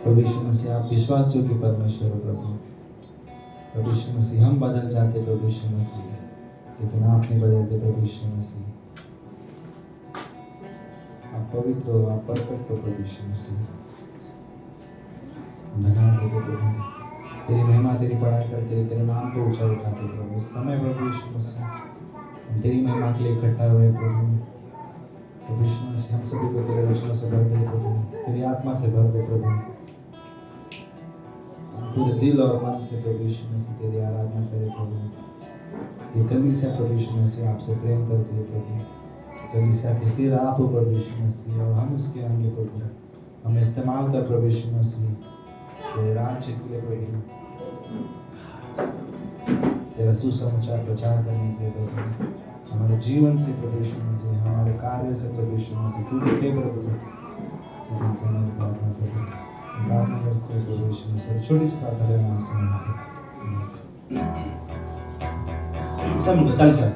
प्रभु यीशु मसीह आप विश्वास योग्य परमेश्वर हो प्रभु। प्रभु यीशु मसीह हम बदल जाते प्रभु यीशु मसीह, लेकिन आप नहीं बदलते प्रभु यीशु मसीह। आप पवित्र हो, आप परफेक्ट हो प्रभु यीशु मसीह। धन्यवाद हो प्रभु, तेरी महिमा तेरी बड़ाई करते, तेरे नाम को ऊंचा उठाते प्रभु। इस समय प्रभु यीशु मसीह हम तेरी महिमा के लिए इकट्ठा हुए प्रभु। प्रभु यीशु मसीह हम सभी को तेरे वचनों से भर दे प्रभु, तेरी आत्मा से भर दे प्रभु। पूरे दिल और मन से प्रभु यीशु मसीह तेरी आराधना करे प्रभु। ये कलीसिया प्रभु यीशु मसीह आपसे प्रेम करती है प्रभु। कलीसिया के सिर आप हो प्रभु यीशु मसीह और हम उसके अंग प्रभु। हम इस्तेमाल कर प्रभु यीशु मसीह तेरे राज्य के लिए प्रभु, तेरा सुसमाचार प्रचार करने के लिए प्रभु। हमारे जीवन से प्रभु यीशु मसीह, हमारे कार्य से प्रभु यीशु मसीह तू दिखे प्रभु। सीधी हमारी प्रार्थना प्रभु, प्रार्थना करते हैं प्रभु यीशु मसीह। छोटी सी प्रार्थना के नाम से सब बताइए सर।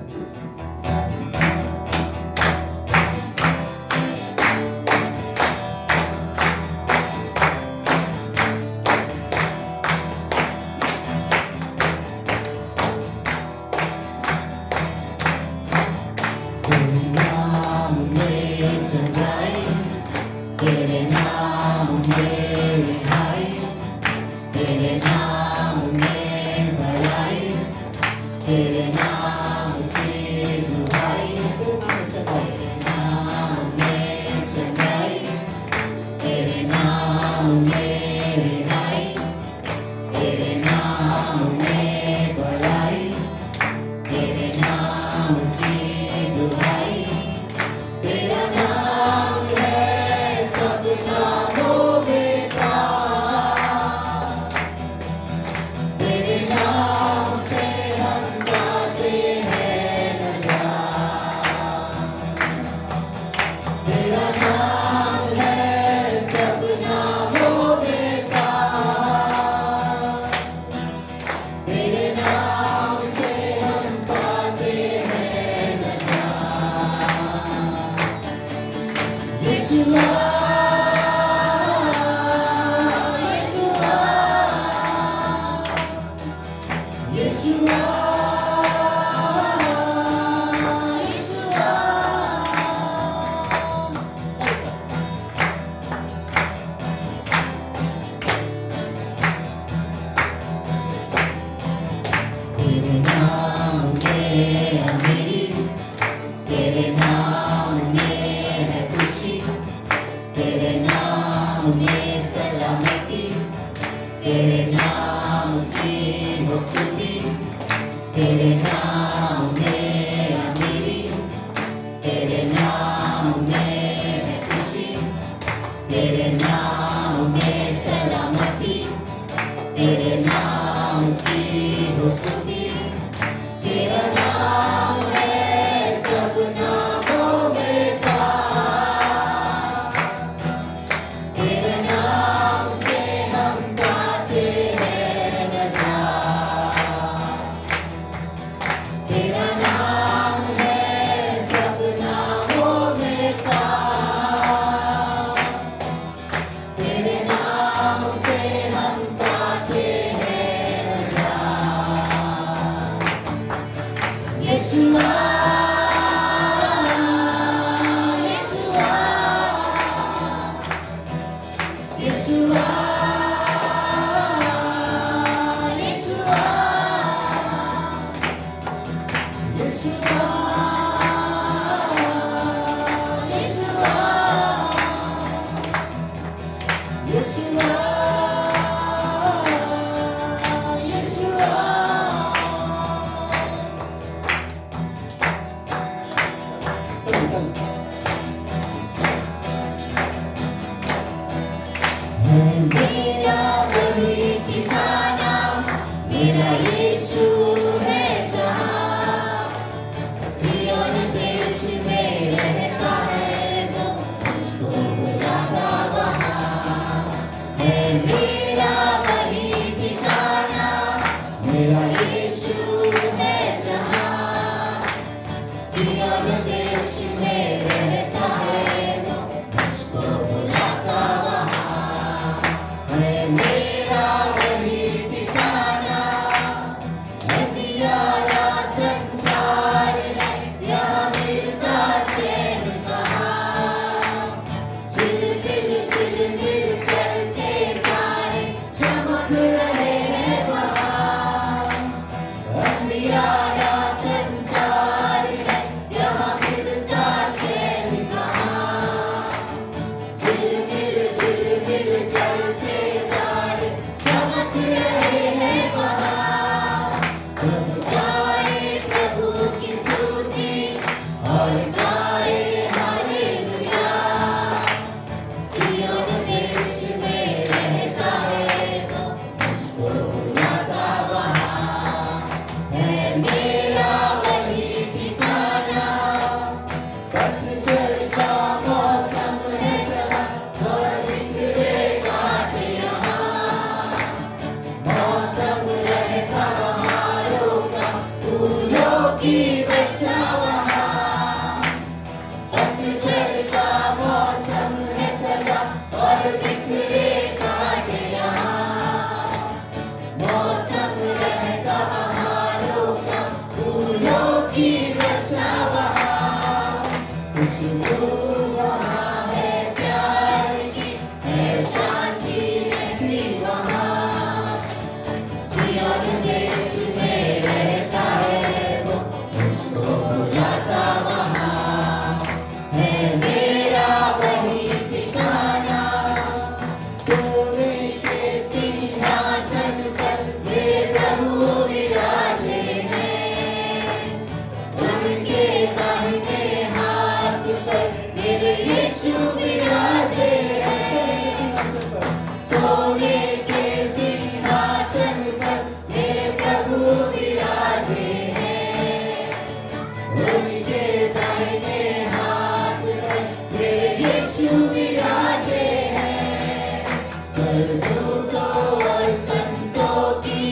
विराजे हैं, स्वर्गदूतों और संतों की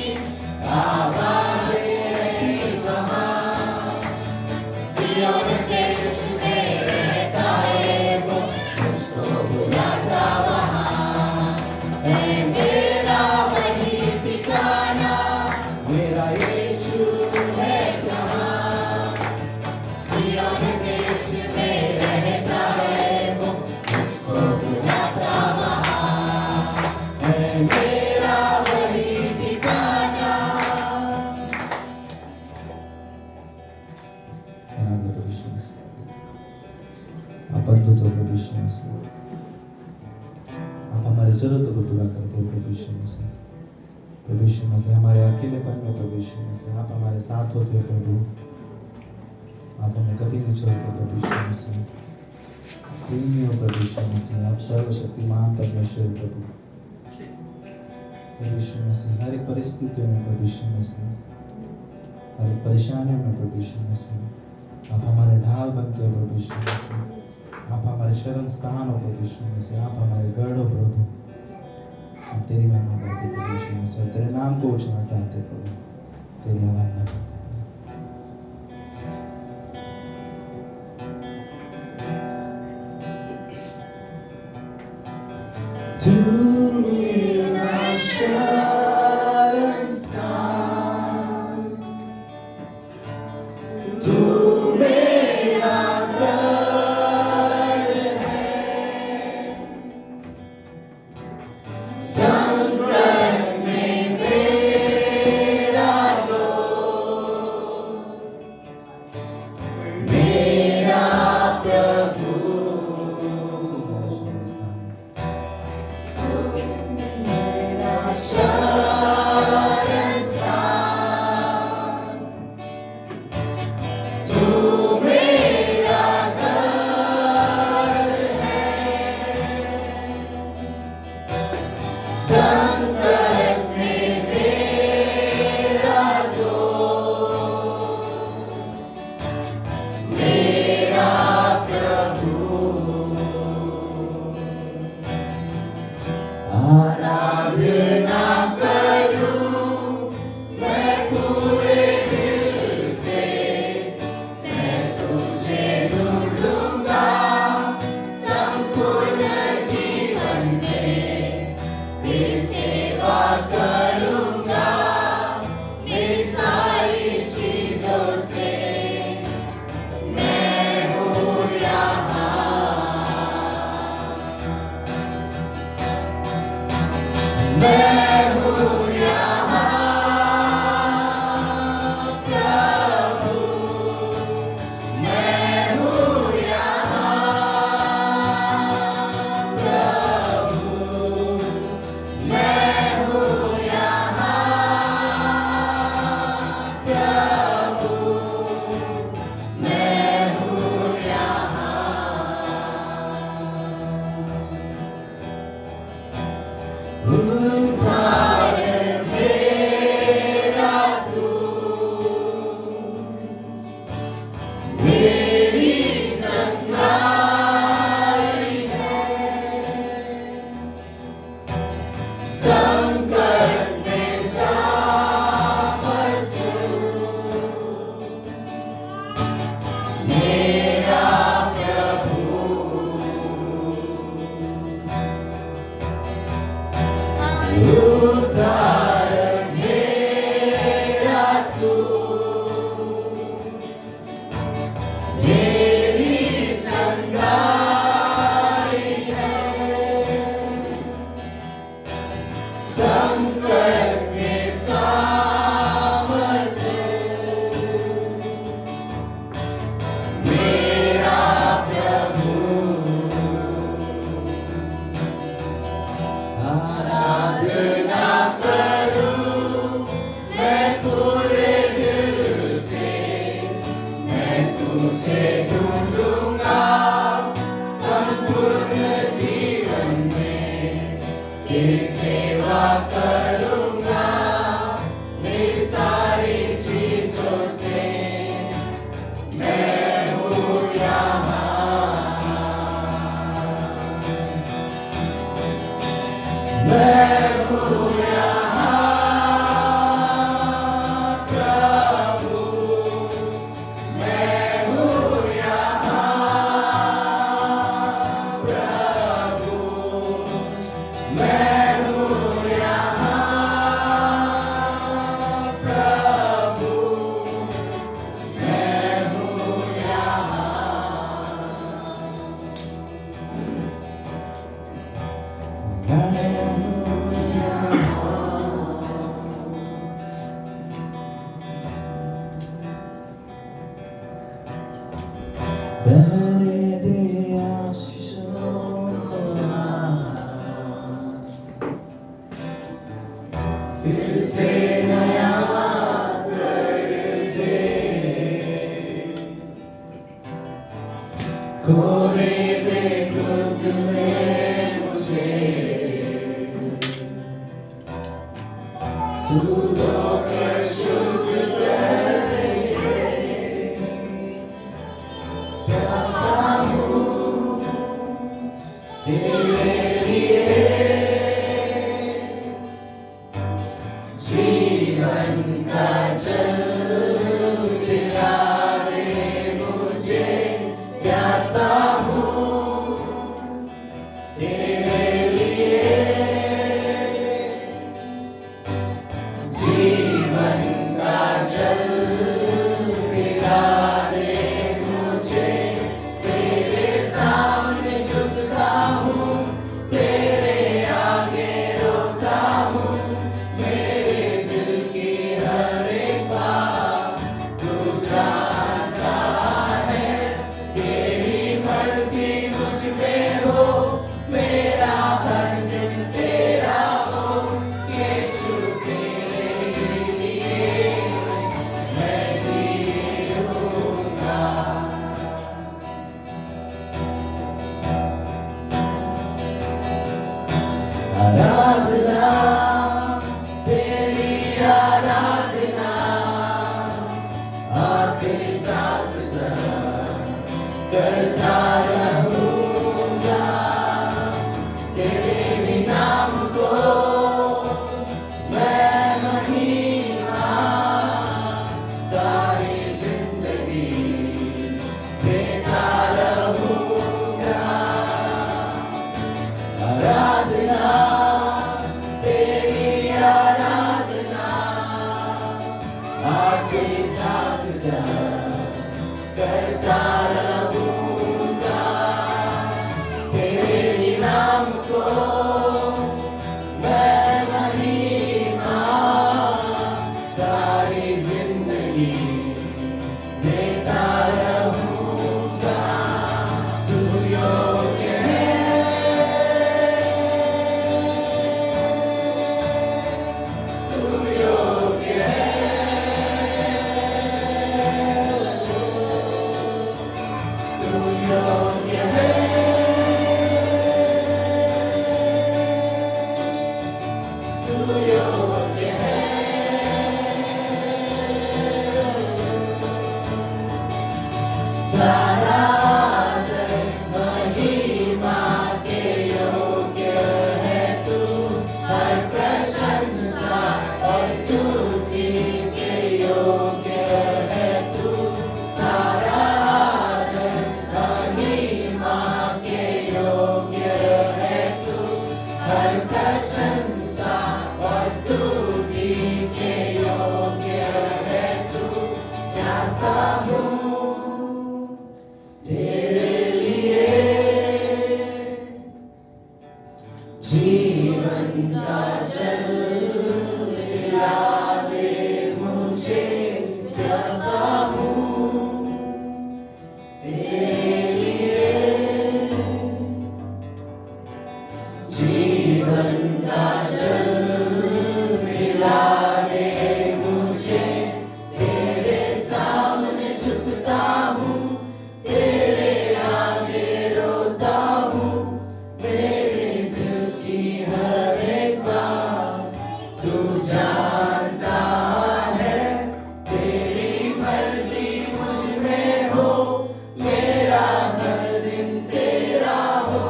आवाज़ें हैं जहाँ। सिय्योन देश में रहता है वो, उसको बुलाता वहाँ है मेरा वही ठिकाना, मेरा यीशु है जहाँ। सिय्योन देश में रहता है वो, उसको बुलाता वहाँ है मेरा वही ठिकाना। धन्यवाद प्रभु यीशु मसीह। आप अद्भुत हो प्रभु यीशु मसीह। आप हमारी जरूरतों को पूरा करते हो प्रभु यीशु मसीह। प्रभु यीशु मसीह हमारे अकेलेपन में प्रभु यीशु मसीह आप हमारे साथ होते हो प्रभु। आप हमें कभी नहीं छोड़ते प्रभु यीशु मसीह। प्रेमी हो प्रभु यीशु मसीह। आप सर्वशक्तिमान परमेश्वर हो प्रभु। प्रभु यीशु मसीह हर एक परिस्थितियों में प्रभु यीशु मसीह, हर एक परेशानियों में प्रभु यीशु मसीह आप हमारे ढाल बनते हो प्रभु यीशु मसीह। आप हमारे शरण स्थान हो प्रभु यीशु मसीह। आप हमारे गढ़ हो प्रभु। हम तेरी महिमा करते प्रभु यीशु मसीह। तेरे नाम को उच्चारते प्रभु। तेरी आराधना करते तू मेरा शरण स्थान, तू मेरा गढ़ है, संकट में मेरा दोस्त, मेरा प्रभु। शरण स्थान, तू मेरा गढ़ है, संकट में मेरा दोस्त, मेरा प्रभु। आराधना करूं मैं पूरे दिल से, मैं तुझे ढूंढूंगा संपूर्ण जीवन में, तेरी सेवा करूंगा मेरी सारी चीजों से। मैं हूँ यहाँ, मैं हूँ यहाँ प्रभु, मैं हूँ यहाँ प्रभु, मैं हूँ यहाँ प्रभु, मैं हूँ यहाँ। उद्धार मेरा तू, मेरी चंगाई है, संकट में सामर्थ मेरा प्रभु। उद्धार मेरा तू, मेरी चंगाई है, संकट में सामर्थ मेरा प्रभु। आराधना करूं मैं पूरे दिल से, मैं तुझे ढूंढूंगा संपूर्ण जीवन में, तेरी सेवा करूंगा मेरी सारी चीजों से। मैं हूँ यहाँ, बहने दे आशीषों का फिर से नया कर दे, खोने दे खुद में मुझे, तू धोकर शुद्ध कर दे। प्यासा हूँ तेरे लिए, जीवन का जल पिला दे मुझे। प्यासा हूँ तेरे लिए, जीवन का जल पिला दे मुझे। तेरे सामने झुकता हूँ, तेरे आगे रोता हूँ। मेरे दिल की हर एक बात तू जानता है। तेरी मर्जी मुझ पे हो, मेरा हर दिन तेरा हो। यीशु तेरे लिए मैं जीऊँगा। आराधना तेरी आराधना, आखिरी सांस तक करता रहूँगा। तेरे ही नाम को मैं महिमा सारी जिंदगी देता रहूँगा। आराधना तेरी आराधना, आखिरी सांस तक करता रहूँगा। तेरे ही नाम को मैं महिमा सारी जिंदगी देता रहूँगा। तू योग्य है, तू योग्य है, तू योग्य है, तू योग्य है। सारा आदर महिमा के योग्य है तू, हर प्रशंसा और स्तुति के योग्य है तू। सारा आदर महिमा के योग्य है तू, हर प्रशंसा और स्तुति के योग्य है तू। प्यासा हूँ तेरे लिए, जीवन का जल पिला दे मुझे। प्यासा हूँ तेरे लिए, जीवन का जल पिला दे मुझे। तेरे सामने झुकता हूँ, तेरे आगे रोता हूँ। मेरे दिल की हर एक बात तू जानता है। तेरी मर्जी मुझ में हो, मेरा हर दिन तेरा हो।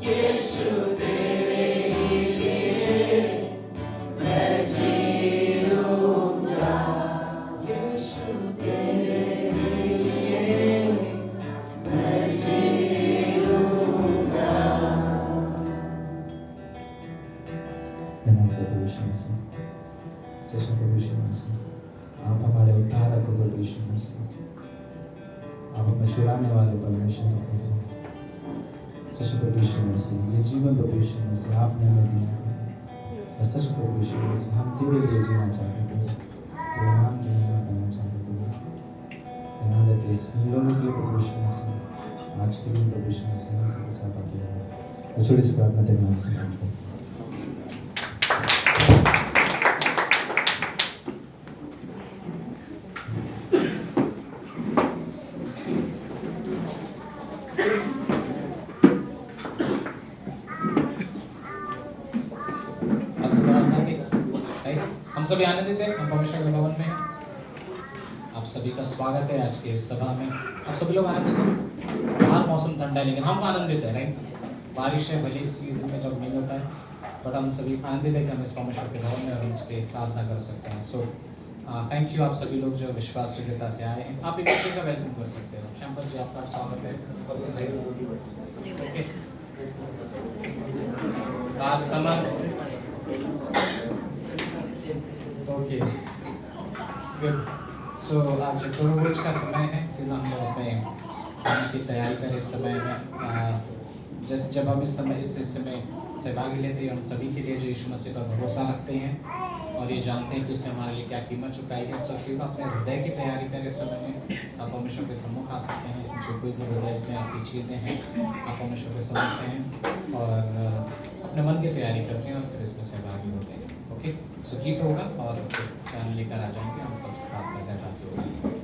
यीशु तेरे ही लिए मैं जीऊँगा। यीशु तेरे ही लिए मैं जीऊँगा। धन्यवाद प्रभु यीशु मसीह, सच्चा प्रभु यीशु मसीह। आप हमारे उद्धारक प्रभु यीशु मसीह, आप हमें छुड़ाने वाले परमेश्वर हैं प्रभु। सच प्रभु यीशु मसीह, ये जीवन प्रभु यीशु मसीह आपने हमें दिया है। और सच प्रभु यीशु मसीह, हम तेरे लिए जीना चाहते हैं प्रभु, तेरे नाम की महिमा करना चाहते हैं प्रभु। बना देते इस लोगों के लिए प्रभु यीशु मसीह, आज के दिन प्रभु यीशु मसीह हम सबके साथ आते हैं। और छोटी सी प्रार्थना तेरे नाम से मांगते हैं। हम सभी आनंदित हैं, हम परमेश्वर के भवन में हैं। आप सभी का स्वागत है आज के इस सभा में। आप सभी लोग आनंदित हैं। बाहर मौसम ठंडा है लेकिन हम आनंदित हैं, राइट? बारिश है, भले इस सीजन में जब नहीं होता है, बट हम सभी आनंदित है कि हम इस परमेश्वर के भवन में हम उसके प्रार्थना कर सकते हैं। सो थैंक यू आप सभी लोग जो विश्वास योग्यता से आए हैं। आप एक दूसरे का वेलकम कर सकते हो। श्यामपत जी आपका स्वागत है। ओके, राज समर, ओके, गुड। सो आज प्रभुभोज का समय है, फिर हम लोग अपने खाने की तैयारी करें इस समय में। जब हम इस समय सहभागी लेते हैं, हम सभी के लिए जो यीशु मसीह पर भरोसा रखते हैं और ये जानते हैं कि उसने हमारे लिए क्या कीमत चुकाई है। सो फिर अपने हृदय की तैयारी करें इस समय में। आप परमेश्वर के सम्मुख आ सकते हैं। जो कोई भी हृदय में आपकी चीज़ें हैं, आप परमेश्वर के सम्मुख हैं और अपने मन की तैयारी करते हैं और फिर इसमें सहभागी होते हैं। ओके, सो गीत होगा और गाना लेकर आ जाएंगे, हम सब साथ में सहभागी हो सकेंगे।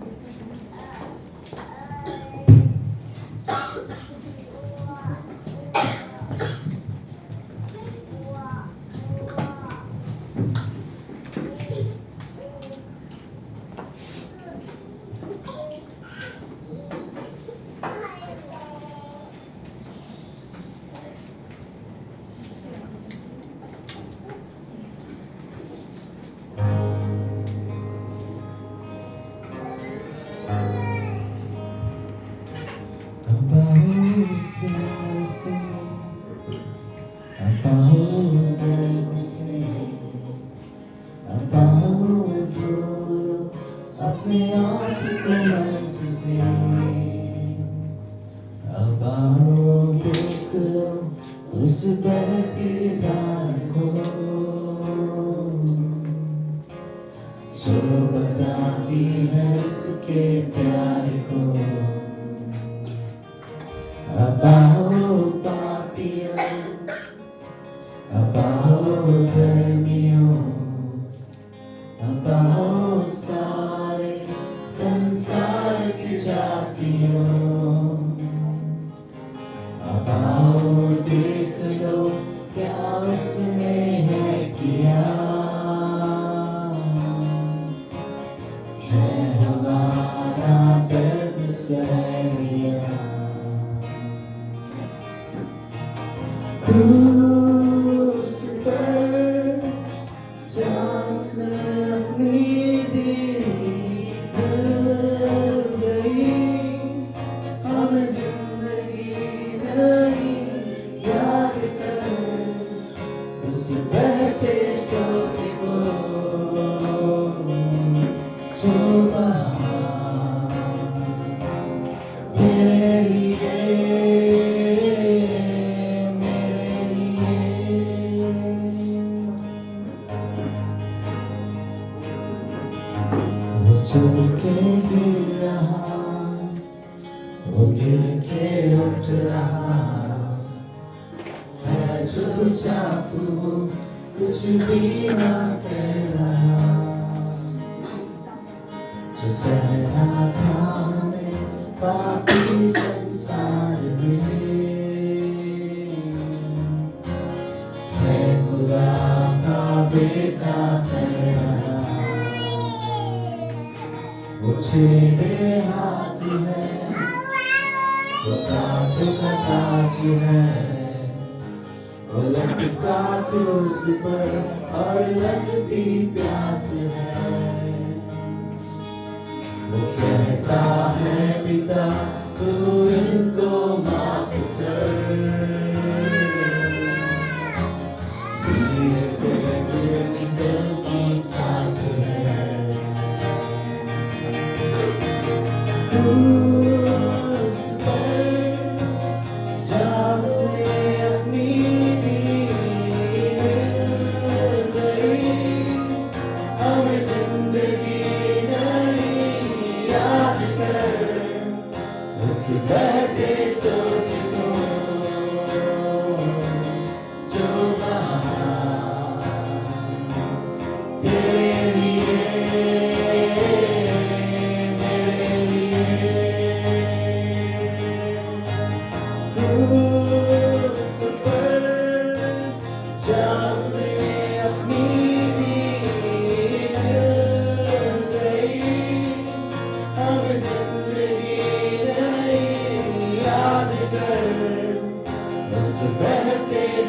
Just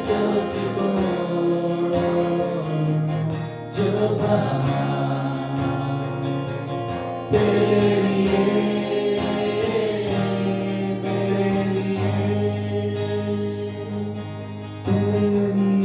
सबको जो बहा तेरे लिए मेरे लिए तेरे लिए मेरे लिए।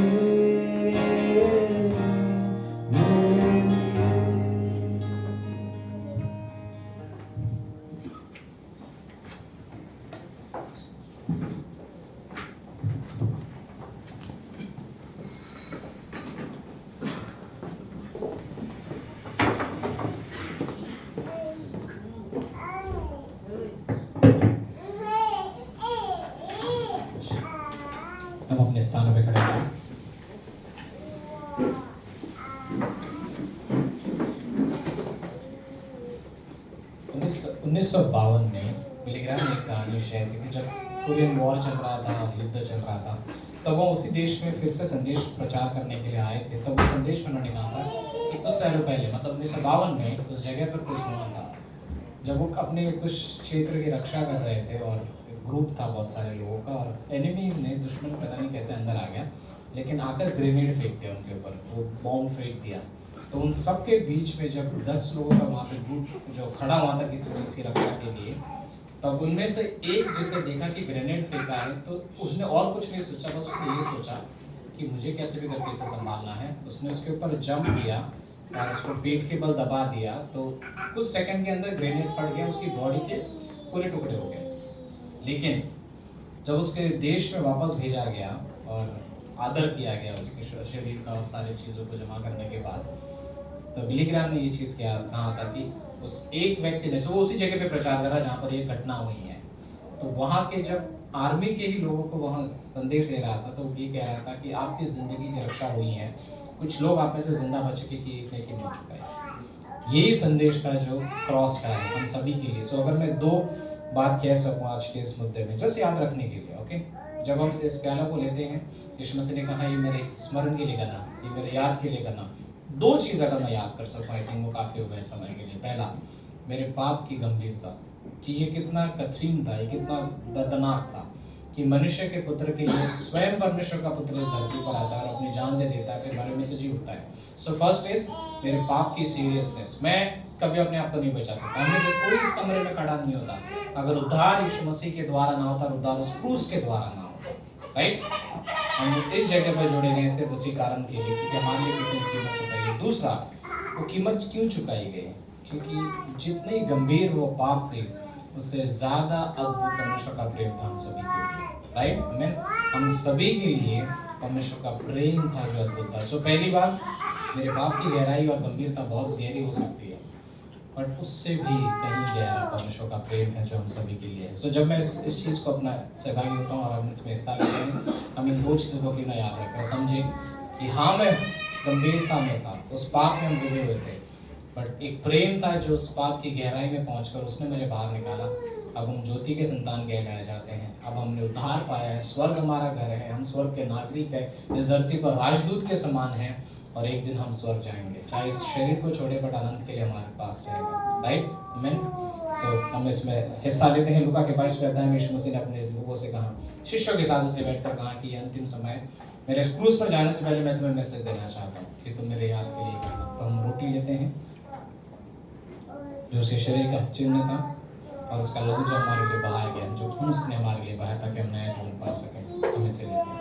हम अपने स्थानों पे खड़े हैं। उन्नीस सौ बावन में बिली ग्राहम ने एक कहानी शेयर की थी। जब कोरियन वॉर चल रहा था, युद्ध चल रहा था, तब वो उसी देश में फिर से संदेश प्रचार करने के लिए आए थे। तब वो संदेश में उन्होंने कहा था कि कुछ सालों पहले, मतलब 1952 में, उस जगह पर कुछ हुआ था जब वो अपने कुछ क्षेत्र की रक्षा कर रहे थे और ग्रुप था बहुत सारे लोगों का, और एनिमीज ने, दुश्मन पता नहीं कैसे अंदर आ गया, लेकिन आकर ग्रेनेड फेंक दिया उनके ऊपर, वो बॉम्ब फेंक दिया। तो उन सब के बीच में जब 10 लोगों का वहाँ पे ग्रुप जो खड़ा हुआ था किसी चीज़ की रक्षा के लिए, तब उनमें से एक जिसे देखा कि ग्रेनेड फेंका है, तो उसने और कुछ नहीं सोचा, बस उसने ये सोचा कि मुझे कैसे भी करके इसे संभालना है। उसने उसके ऊपर जंप किया और उसको पेट के बल दबा दिया, तो कुछ सेकंड के अंदर ग्रेनेड फट गया, उसकी बॉडी के पूरे टुकड़े हो गए। लेकिन जब उसके देश में वापस भेजा गया और आदर किया गया उसके शरीर का और सारी चीज़ों को जमा करने के बाद, तो बिली ग्राहम ने ये चीज़ कहा था कि उस एक व्यक्ति ने, वो उसी जगह पे प्रचार करा जहाँ पर ये घटना हुई है, तो वहाँ के जब आर्मी के ही लोगों को वहाँ संदेश दे रहा था, तो वो ये कह रहा था कि आपकी ज़िंदगी की रक्षा हुई है, कुछ लोग आप में से जिंदा बच के कि एक लेके मिल चुका है। यही संदेश था जो क्रॉस का है हम सभी के लिए। सो अगर मैं 2 बात कह सकूँ आज के इस मुद्दे में, जस्ट याद रखने के लिए, ओके, जब हम इस प्याला को लेते हैं, यीशु मसीह ने कहा ये मेरे स्मरण के लिए करना, ये मेरे याद के लिए करना। 2 चीज़ अगर मैं याद कर सकूँ, आई थिंक वो काफ़ी होगा इस समय के लिए। पहला, मेरे पाप की गंभीरता, कि ये कितना कठिन था, ये कितना दर्दनाक था कि मनुष्य के पुत्र के लिए स्वयं परमेश्वर का पुत्र इस धरती पर आता है और अपनी जान दे देता है, फिर मरे में से जी उठता है। सो फर्स्ट इज मेरे पाप की सीरियसनेस। मैं कभी अपने आप को नहीं बचा सकता, हमें से कोई इस कमरे में खड़ा नहीं होता अगर उद्धार यीशु मसीह के द्वारा ना होता, उद्धार उस क्रूस के द्वारा ना होता, राइट। हम इस जगह पर जोड़े गए सिर्फ उसी कारण के लिए क्योंकि हमारे लिए किसी ने कीमत चुकाई है। दूसरा, वो कीमत क्यों चुकाई गई? क्योंकि जितनी गंभीर वो पाप थे, उससे ज्यादा अद्भुत परमेश्वर का प्रेम था हम सभी के लिए, राइट। आमीन। हम सभी के लिए परमेश्वर का प्रेम था जो अद्भुत था। सो पहली बात, मेरे पाप की गहराई और गंभीरता बहुत गहरी हो सकती है, बट उससे भी कहीं गहरा परमेश्वर का प्रेम है जो हम सभी के लिए है। सो जब मैं इस चीज़ को अपना सहभागी होता हूँ और हम इसमें हिस्सा लेते हैं, हम इन 2 चीज़ों को क्यों ना याद रखें और समझें कि हाँ, मैं गंभीरता में था, उस पाप में हम डूबे हुए थे, बट एक प्रेम था जो उस पाप की गहराई में पहुंचकर उसने मुझे बाहर निकाला। अब हम ज्योति के संतान कहलाए जाते हैं, अब हमने उद्धार पाया है, स्वर्ग हमारा घर है, हम स्वर्ग के नागरिक हैं, इस धरती पर राजदूत के समान हैं और एक दिन हम स्वर्ग जाएंगे, चाहे इस शरीर को छोड़े बट अनंत के लिए हमारे पास रहेगा, राइट। आमीन। सो हम इसमें हिस्सा लेते हैं। लूका के 22वें अध्याय में यीशु मसीह ने अपने लोगों से कहा, शिष्यों के साथ उसने बैठकर कहा कि अंतिम समय मेरे क्रूस पर जाने से पहले मैं तुम्हें मैसेज देना चाहता हूँ कि तुम मेरे याद के लिए करना। तो हम रोटी लेते हैं जो उसके शरीर का चिन्ह था और उसका लहू जो हमारे लिए बहाया गया, जो खून उसने हमारे लिए बहाया ताकि हम नया जीवन पा सकें। हम इसे लेते हैं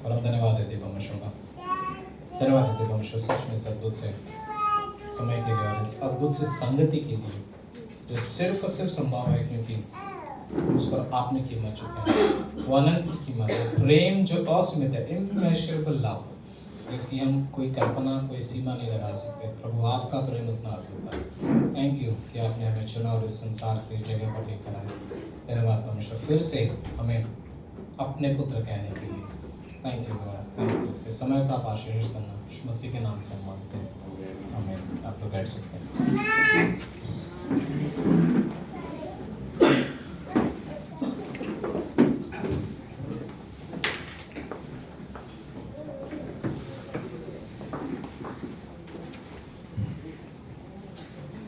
और हम धन्यवाद देते हैं परमेश्वर का, धन्यवाद देते हैं परमेश्वर सच में इस अद्भुत से समय के लिए और इस अद्भुत से संगति के लिए जो सिर्फ और सिर्फ संभव है क्योंकि उस पर आपने कीमत चुकाई है। वो अनंत की कीमत है, प्रेम जो असीमित है, इमेशरेबल लव, जिसकी हम कोई कल्पना, कोई सीमा नहीं लगा सकते। प्रभु आपका प्रेम उतना अद्भुत है। थैंक यू कि आपने हमें चुना और इस संसार से इस जगह पर लेकर आए। धन्यवाद परमेश्वर फिर से हमें अपने पुत्र कहने के लिए। Thank you God, thank you. इस समय का आप आशीर्वाद करना, यीशु मसीह के नाम से हम मांगते हैं। हमें आप लोग बैठ सकते हैं।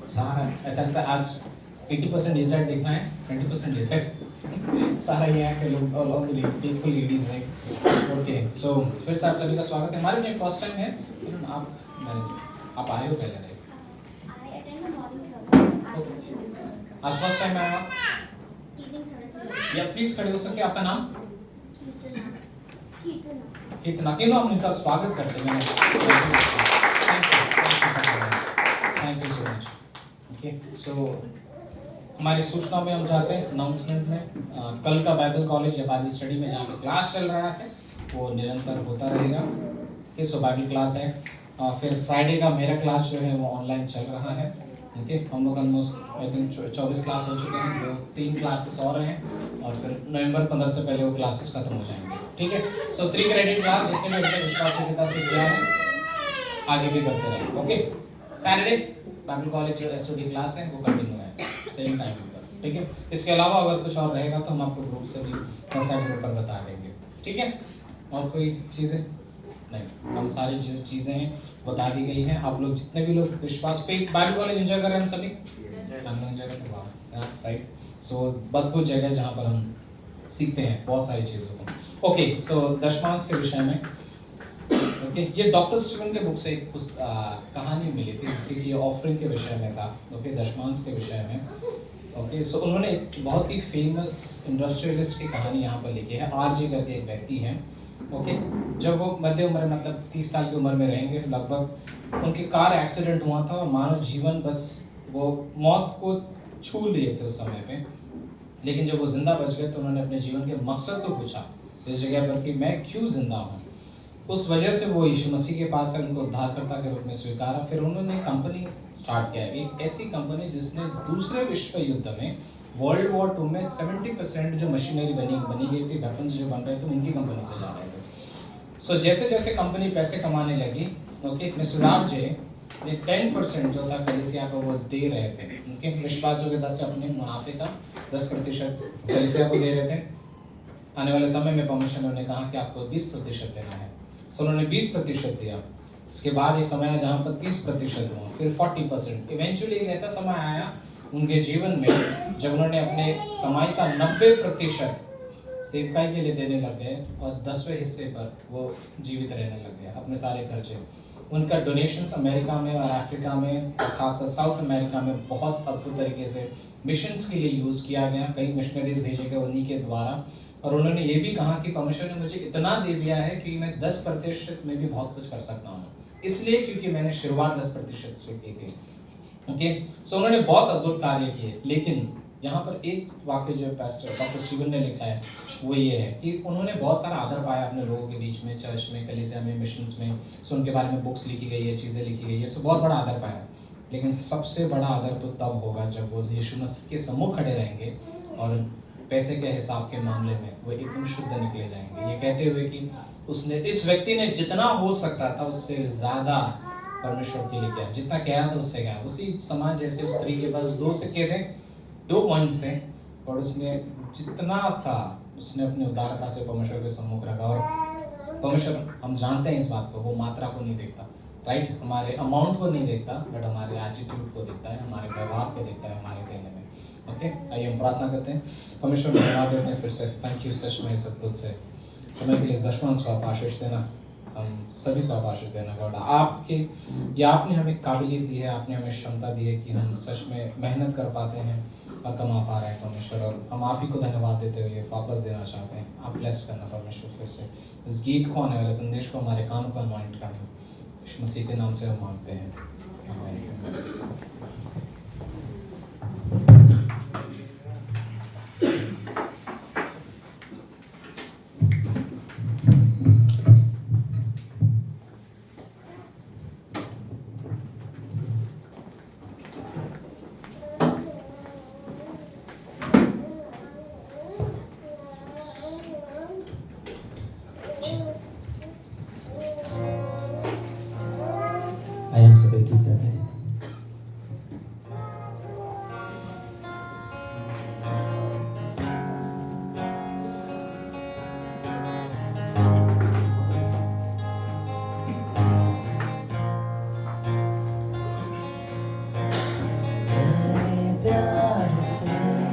सारा ऐसा लगता है आज 80% ये साइड देखना है, 20% ये साइड। सारा यहाँ के लोग all the faithful ladies like okay so फिर से आप सभी का स्वागत है हमारे लिए फर्स्ट टाइम है आप आए हो पहले नहीं I attend the morning service. आज फर्स्ट टाइम आया Evening service. या प्लीज खड़े हो सकते हैं आपका नाम Kirtana. कितना किलो हम उनका स्वागत करते हैं thank you so much okay so हमारी सूचना में हम जाते हैं अनाउंसमेंट में कल का बाइबल कॉलेज या बाइबल स्टडी में जहाँ पे क्लास चल रहा है वो निरंतर होता रहेगा ओके सो बाइबल क्लास है फिर फ्राइडे का मेरा क्लास जो है वो ऑनलाइन चल रहा है ओके हम लोग ऑलमोस्ट आई थिंक 24 क्लास हो चुके हैं 2-3 क्लासेस और हैं और फिर नवंबर 15 से पहले वो क्लासेस खत्म हो जाएंगे ठीक है सो 3 क्रेडिट क्लास जिसने भी अपने विश्वासयोग्यता से किया है आगे भी करते रहें ओके सैटरडे बाइबल कॉलेज जो एसओडी क्लास है वो कंटिन्यू है सेम टाइम पर ठीक है इसके अलावा अगर कुछ और रहेगा तो हम आपको ग्रुप से भी व्हाट्सएप ग्रुप पर बता देंगे ठीक है और कोई चीज़ें नहीं हम सारी चीज़ें हैं बता दी गई हैं आप लोग जितने भी लोग विश्वास पे बाइबल कॉलेज एंजॉय कर रहे हैं हम सभी एंजॉय कर रहे हैं राइट सो अद्भुत जगह जहाँ पर हम सीखते हैं बहुत सारी चीज़ों को ओके सो दशमांश के विषय में ओके ये डॉक्टर स्टीवन के बुक से एक कहानी मिली थी क्योंकि ये ऑफरिंग के विषय में था ओके दशमांश के विषय में ओके सो उन्होंने एक बहुत ही फेमस इंडस्ट्रियलिस्ट की कहानी यहाँ पर लिखी है आरजे करके एक व्यक्ति है ओके जब वो मध्य उम्र मतलब 30 साल की उम्र में रहेंगे लगभग उनकी कार एक्सीडेंट हुआ था और मानव जीवन बस वो मौत को छू लिए थे उस समय पे लेकिन जब वो जिंदा बच गए तो उन्होंने अपने जीवन के मकसद को पूछा इस जगह पर कि मैं क्यों जिंदा हूँ उस वजह से वो यीशु मसीह के पास उनको उद्धारकर्ता के रूप में स्वीकारा फिर उन्होंने कंपनी स्टार्ट किया एक ऐसी कंपनी जिसने दूसरे विश्व युद्ध में वर्ल्ड वॉर 2 में 70% जो मशीनरी बनी गई थी वेपन्स जो बन रहे थे उनकी कंपनी से जा रहे थे सो जैसे जैसे कंपनी पैसे कमाने लगी ओके मिस्टर राव जे ये 10% जो था कलीसिया को वो दे रहे थे उनके विश्वासयोग्यता से अपने मुनाफे का 10% कलीसिया को दे रहे थे आने वाले समय में परमेश्वर ने कहा कि आपको 20% देना है सो उन्होंने 20% दिया इसके बाद एक समय आया जहाँ पर 30% हुआ फिर 40% इवेंचुअली एक ऐसा समय आया उनके जीवन में जब उन्होंने अपने कमाई का 90% सेवकाई के लिए देने लग गए और 10वें हिस्से पर वो जीवित रहने लग गए अपने सारे खर्चे उनका डोनेशंस अमेरिका में और अफ्रीका में और खासकर साउथ अमेरिका में बहुत अद्भुत तरीके से मिशंस के लिए यूज़ किया गया कई मिशनरीज भेजे गए उन्हीं के द्वारा और उन्होंने ये भी कहा कि परमेश्वर ने मुझे इतना दे दिया है कि मैं 10% में भी बहुत कुछ कर सकता हूँ इसलिए क्योंकि मैंने शुरुआत 10% से की थी ओके सो उन्होंने बहुत अद्भुत कार्य किए लेकिन यहाँ पर एक वाक्य जो पास्टर डॉक्टर स्टीवन ने लिखा है वो ये है कि उन्होंने बहुत सारा आदर पाया अपने लोगों के बीच में चर्च में कलीसिया में मिशंस में सो उनके बारे में बुक्स लिखी गई है चीज़ें लिखी गई है सो बहुत बड़ा आदर पाया लेकिन सबसे बड़ा आदर तो तब होगा जब वो यीशु मसीह के सम्मुख खड़े रहेंगे और पैसे के हिसाब के मामले में वो एकदम शुद्ध निकले जाएंगे ये कहते हुए कि उसने इस व्यक्ति ने जितना हो सकता था उससे ज़्यादा परमेश्वर के लिए किया जितना कहा था उससे क्या उसी समान जैसे उस स्त्री के पास 2 सिक्के थे 2 कॉइन्स थे और उसने जितना था उसने अपनी उदारता से परमेश्वर के सम्मुख रखा और परमेश्वर हम जानते हैं इस बात को वो मात्रा को नहीं देखता राइट हमारे अमाउंट को नहीं देखता बट हमारे एटीट्यूड को देखता है हमारे व्यवहार को देखता है हमारे देने में ओके आइए हम प्रार्थना करते हैं परमेश्वर धन्यवाद देते हैं फिर से थैंक यू सच में सब कुछ से समय के लिए इस दशमांश को आप आशीष देना हम सभी को आप आशीष देना गॉड आपके या आपने हमें काबिलियत दी है आपने हमें क्षमता दी है कि हम सच में मेहनत कर पाते हैं और कमा पा रहे हैं परमेश्वर और हम आप ही को धन्यवाद देते हुए वापस देना चाहते हैं आप ब्लेस करना परमेश्वर फिर से इस गीत को आने वाले संदेश को हमारे कान को अनॉइंट करना यीशु मसीह के नाम से हम मांगते हैं आमीन आइए हम सब एक गीत गाते हैं प्यार से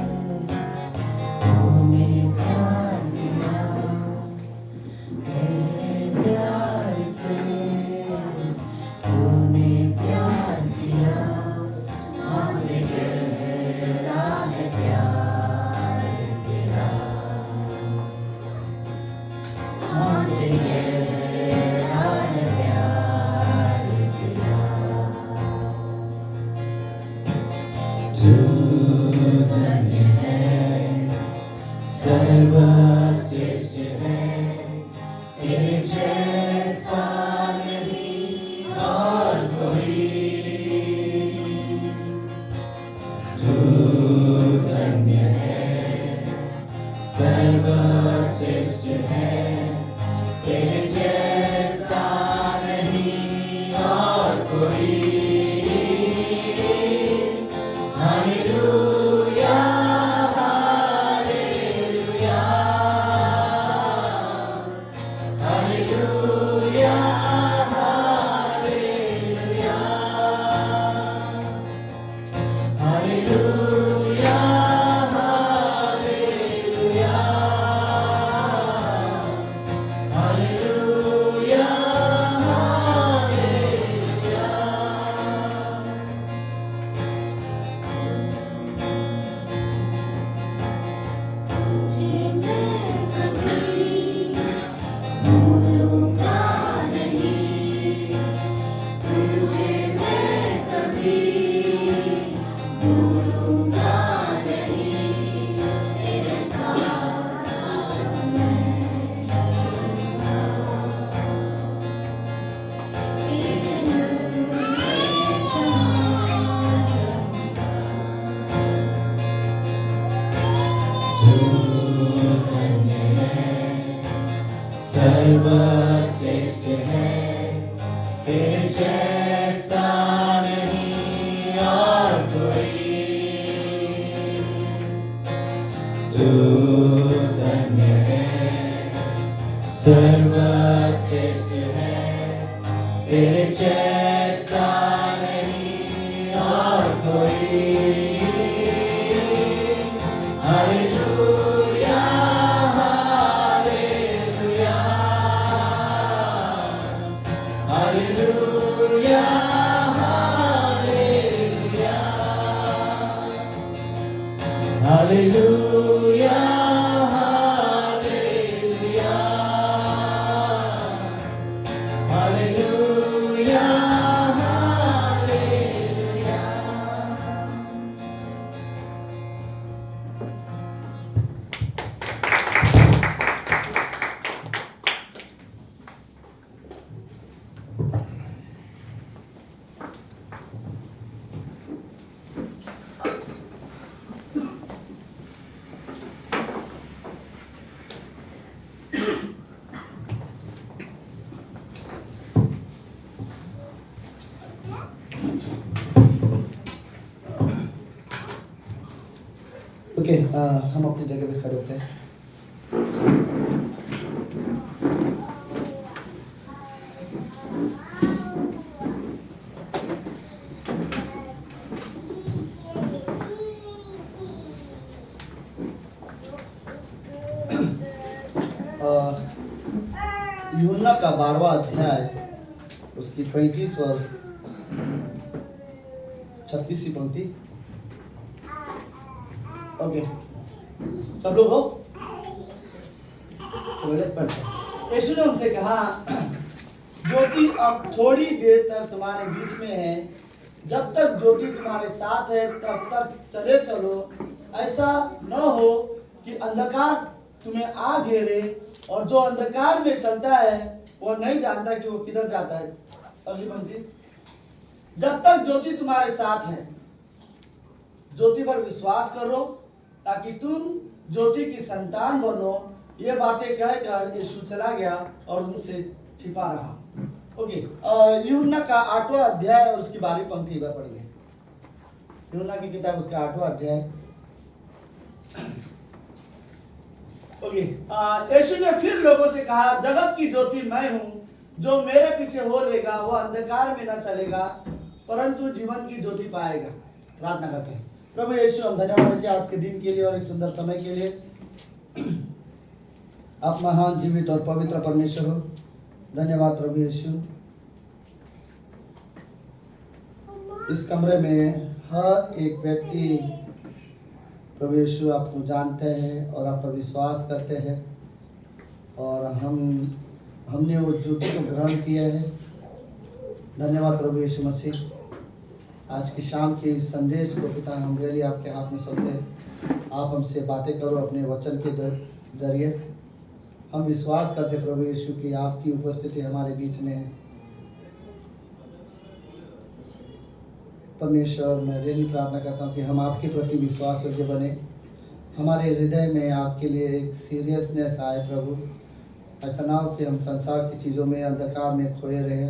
सर्वश्रेष्ठ है, तेरे जैसा नहीं और कोई। तू धन्य है, सर्वश्रेष्ठ है, तेरे जैसा नहीं और कोई। Hallelujah, hallelujah, hallelujah, hallelujah, hallelujah, hallelujah, hallelujah, तुझे मैं कभी भूलूंगा नहीं, तुझे मैं कभी भूलूंगा नहीं, तेरे साथ मैं चलूंगा, एक नूर में समा सर्वश्रेष्ठ है, तेरे जैसा नहीं और कोई। तू धन्य है, सर्वश्रेष्ठ है, तेरे जैसा नहीं और कोई। Hallelujah, hallelujah, hallelujah, hallelujah, hallelujah, hallelujah, hallelujah, hallelujah. Okay, हम अपनी जगह पे खड़े होते हैं। यूहन्ना का 12वां अध्याय, उसकी 35 और 36 पंक्ति। ओके, सब लोग हो? तो लेट्स पढ़ते हैं। यीशु ने उनसे कहा, ज्योति अब थोड़ी देर तक तुम्हारे बीच में है, जब तक ज्योति तुम्हारे साथ है तब तक चले चलो। ऐसा न हो कि अंधकार तुम्हें आ घेरे, और जो अंधकार में चलता है वो नहीं जानता कि वो किधर जाता है। अगली पंक्ति, जब तक ज्योति तुम्हारे साथ है, ज्योति पर विश्वास करो ताकि तुम ज्योति की संतान बनो। ये बातें कहकर यीशु चला गया और उनसे छिपा रहा। ओके, यूहन्ना का 8वां अध्याय और उसकी 12वीं पंक्ति पर पढ़ेंगे। यूहन्ना की किताब उसका 8वां अध्याय। ओके, यीशु ने फिर लोगों से कहा, जगत की ज्योति मैं हूँ, जो मेरे पीछे हो लेगा वह अंधकार में न चलेगा परंतु जीवन की ज्योति पाएगा। प्रार्थना करते हैं। प्रभु यीशु, हम धन्यवाद देते हैं आज के दिन के लिए और एक सुंदर समय के लिए। आप महान, जीवित और पवित्र परमेश्वर हो। धन्यवाद प्रभु यीशु। इस कमरे में हर एक व्यक्ति प्रभु यीशु आपको जानते हैं और आप पर विश्वास करते हैं, और हमने वो ज्योति को ग्रहण किया है। धन्यवाद प्रभु यीशु मसीह। आज की शाम के इस संदेश को पिता हमारे लिए आपके हाथ में सौंपते हैं। आप हमसे बातें करो अपने वचन के जरिए हम विश्वास करते प्रभु यीशु की आपकी उपस्थिति हमारे बीच में है। परमेश्वर, मैं रियली प्रार्थना करता हूँ कि हम आपके प्रति विश्वास योग्य बने, हमारे हृदय में आपके लिए एक सीरियसनेस आए प्रभु। ऐसा ना हो कि हम संसार की चीज़ों में, अंधकार में खोए रहे।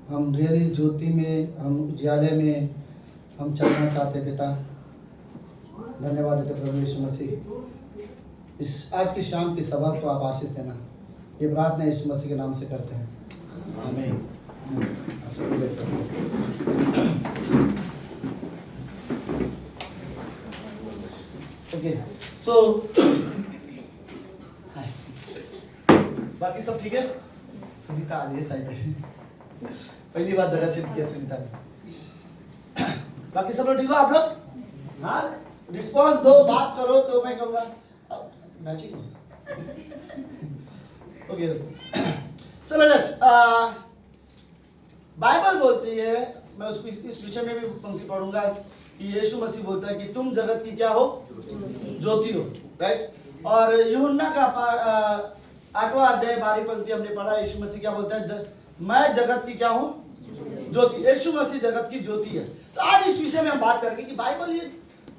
हम रियली ज्योति में, हम उजाले में हम चलना चाहते पिता। धन्यवाद देते प्रभु यीशु मसीह। इस आज की शाम की सभा को आप आशीष देना, ये प्रार्थना यीशु मसीह के नाम से करते हैं, आमीन। आप सब देख सकते हैं। ओके, सो बाकी सब ठीक है। सुनीता आ जाइए साइड में, पहली बार जगह चेंज किया सुनीता ने। बाकी सब लोग ठीक हो आप लोग? हाँ, रिस्पॉन्स दो, बात करो तो मैं कहूँगा मैचिंग। ओके, चलो लेट्स, बाइबल बोलती है, मैं इस विषय में भी पंक्ति पढ़ूंगा कि यीशु मसीह बोलता है कि तुम जगत की क्या हो? ज्योति हो, राइट। और यूहन्ना का 8वां अध्याय 12वीं पंक्ति हमने पढ़ा। यीशु मसीह क्या बोलता है? मैं जगत की क्या हूँ? ज्योति। यीशु मसीह जगत की ज्योति है। तो आज इस विषय में हम बात करेंगे कि बाइबल ये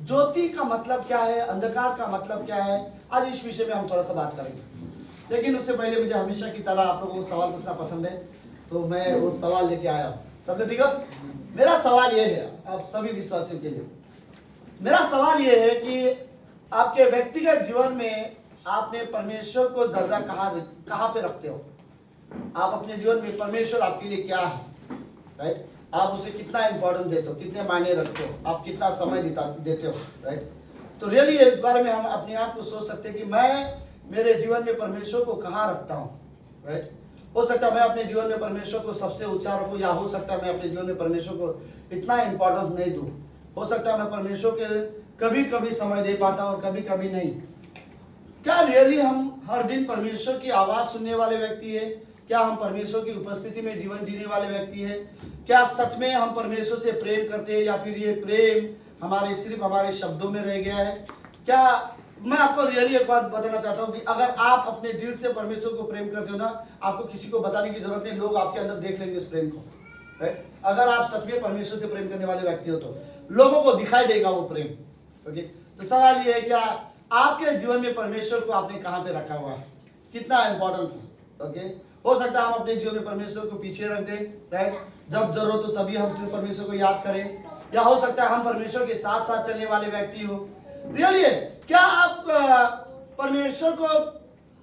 ज्योति का मतलब क्या है, अंधकार का मतलब क्या है। आज इस विषय में हम थोड़ा सा बात करेंगे, लेकिन उससे पहले मुझे हमेशा की तरह आप लोगों को सवाल पूछना पसंद है, तो मैं वो सवाल लेके आया हूँ। सबने ठीक है? मेरा सवाल ये है आप सभी विश्वासियों के लिए, मेरा सवाल ये है कि आपके व्यक्तिगत जीवन में आपने परमेश्वर को दर्जा कहाँ पे रखते हो? आप अपने जीवन में परमेश्वर आपके लिए क्या है, राइट? आप उसे कितना इंपॉर्टेंस देते हो, कितने मायने रखते हो, आप कितना समय देते हो, राइट? तो रियली इस बारे में हम अपने आप को सोच सकते हैं कि मैं मेरे जीवन में परमेश्वर को कहाँ रखता हूँ, राइट? हो सकता है मैं अपने जीवन में परमेश्वर को सबसे ऊंचा रखूँ, या हो सकता है मैं अपने जीवन में परमेश्वर को इतना इंपॉर्टेंस नहीं दूँ। हो सकता है मैं परमेश्वर के कभी कभी समय दे पाता हूँ और कभी कभी नहीं। क्या रियली हम हर दिन परमेश्वर की आवाज़ सुनने वाले व्यक्ति है? क्या हम परमेश्वर की उपस्थिति में जीवन जीने वाले व्यक्ति है? क्या सच में हम परमेश्वर से प्रेम करते हैं, या फिर ये प्रेम सिर्फ हमारे शब्दों में रह गया है? क्या मैं आपको रियली एक बात बताना चाहता हूँ कि अगर आप अपने दिल से परमेश्वर को प्रेम करते हो ना, आपको किसी को बताने की जरूरत नहीं, लोग आपके अंदर देख लेंगे इस प्रेम को, राइट? अगर आप सच में परमेश्वर से प्रेम करने वाले व्यक्ति हो तो लोगों को दिखाई देगा वो प्रेम। ओके, तो सवाल ये है, क्या आपके जीवन में परमेश्वर को आपने कहाँ पे रखा हुआ है, कितना इंपॉर्टेंस है? ओके, हो सकता है हम अपने जीवन में परमेश्वर को पीछे रख दें, राइट? जब जरूरत हो तभी हम सिर्फ परमेश्वर को याद करें, या हो सकता है हम परमेश्वर के साथ साथ चलने वाले व्यक्ति हो। रियली क्या आप परमेश्वर को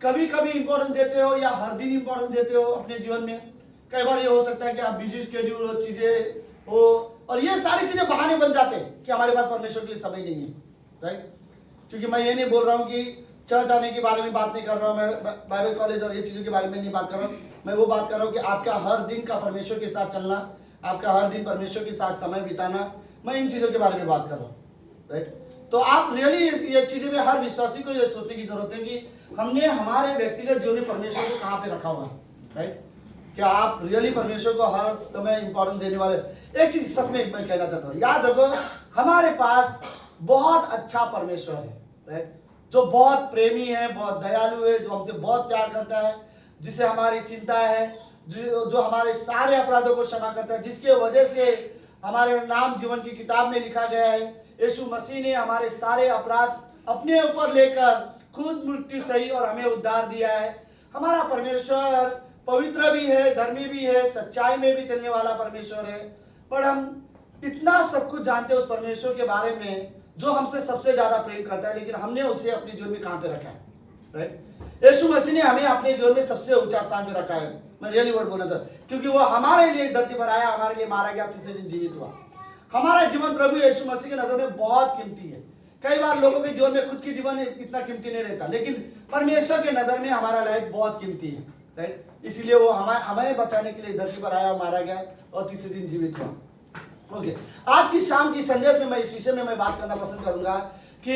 कभी कभी इंपॉर्टेंस देते हो या हर दिन इंपॉर्टेंस देते हो अपने जीवन में? कई बार ये हो सकता है कि आप बिजी शेड्यूल हो, चीजें हो, और ये सारी चीजें बहाने बन जाते हैं कि हमारे पास परमेश्वर के लिए समय नहीं है, राइट? क्योंकि मैं ये नहीं बोल रहा हूँ कि चर्च आने के बारे में बात नहीं कर रहा हूँ, मैं बाइबल कॉलेज और ये चीज़ों के बारे में नहीं बात कर रहा हूँ। मैं वो बात कर रहा हूँ कि आपका हर दिन का परमेश्वर के साथ चलना, आपका हर दिन परमेश्वर के साथ समय बिताना, मैं इन चीज़ों के बारे में बात कर रहा हूँ, राइट? तो आप रियली ये चीज़ें में हर विश्वासी को ये सोचने की जरूरत है कि हमने हमारे व्यक्तिगत जीवन में परमेश्वर को कहाँ पे रखा हुआ है, राइट? क्या आप रियली परमेश्वर को हर समय इंपॉर्टेंस देने वाले? एक चीज़ सच में मैं कहना चाहता हूँ, याद रखो हमारे पास बहुत अच्छा परमेश्वर है, राइट? जो बहुत प्रेमी है, बहुत दयालु है, जो हमसे बहुत प्यार करता है, जिसे हमारी चिंता है, जो हमारे सारे अपराधों को क्षमा करता है, जिसके वजह से हमारे नाम जीवन की किताब में लिखा गया है। यीशु मसीह ने हमारे सारे अपराध अपने ऊपर लेकर खुद मृत्यु सही और हमें उद्धार दिया है। हमारा परमेश्वर पवित्र भी है, धर्मी भी है, सच्चाई में भी चलने वाला परमेश्वर है। पर हम इतना सब कुछ जानते हैं उस परमेश्वर के बारे में जो हमसे सबसे ज्यादा प्रेम करता है, लेकिन हमने उसे अपने जीवन में कहां पे रखा है, राइट? यीशु मसीह ने हमें अपने जीवन में सबसे ऊंचा स्थान पे रखा है। मैं रियली वर्ड बोलना चाहता हूं, क्योंकि वो हमारे लिए धरती पर आया, हमारे लिए मारा गया, तीसरे दिन जीवित हुआ। हमारा जीवन प्रभु यीशु मसीह की नजर में बहुत कीमती है। कई बार लोगों के जीवन में खुद की जीवन इतना कीमती नहीं रहता, लेकिन परमेश्वर के नजर में हमारा लाइफ बहुत कीमती है, राइट? इसलिए वो हमें बचाने के लिए धरती पर आया, मारा गया और तीसरे दिन जीवित हुआ। ओके, आज की शाम की संदेश में मैं इस विषय में मैं बात करना पसंद करूंगा कि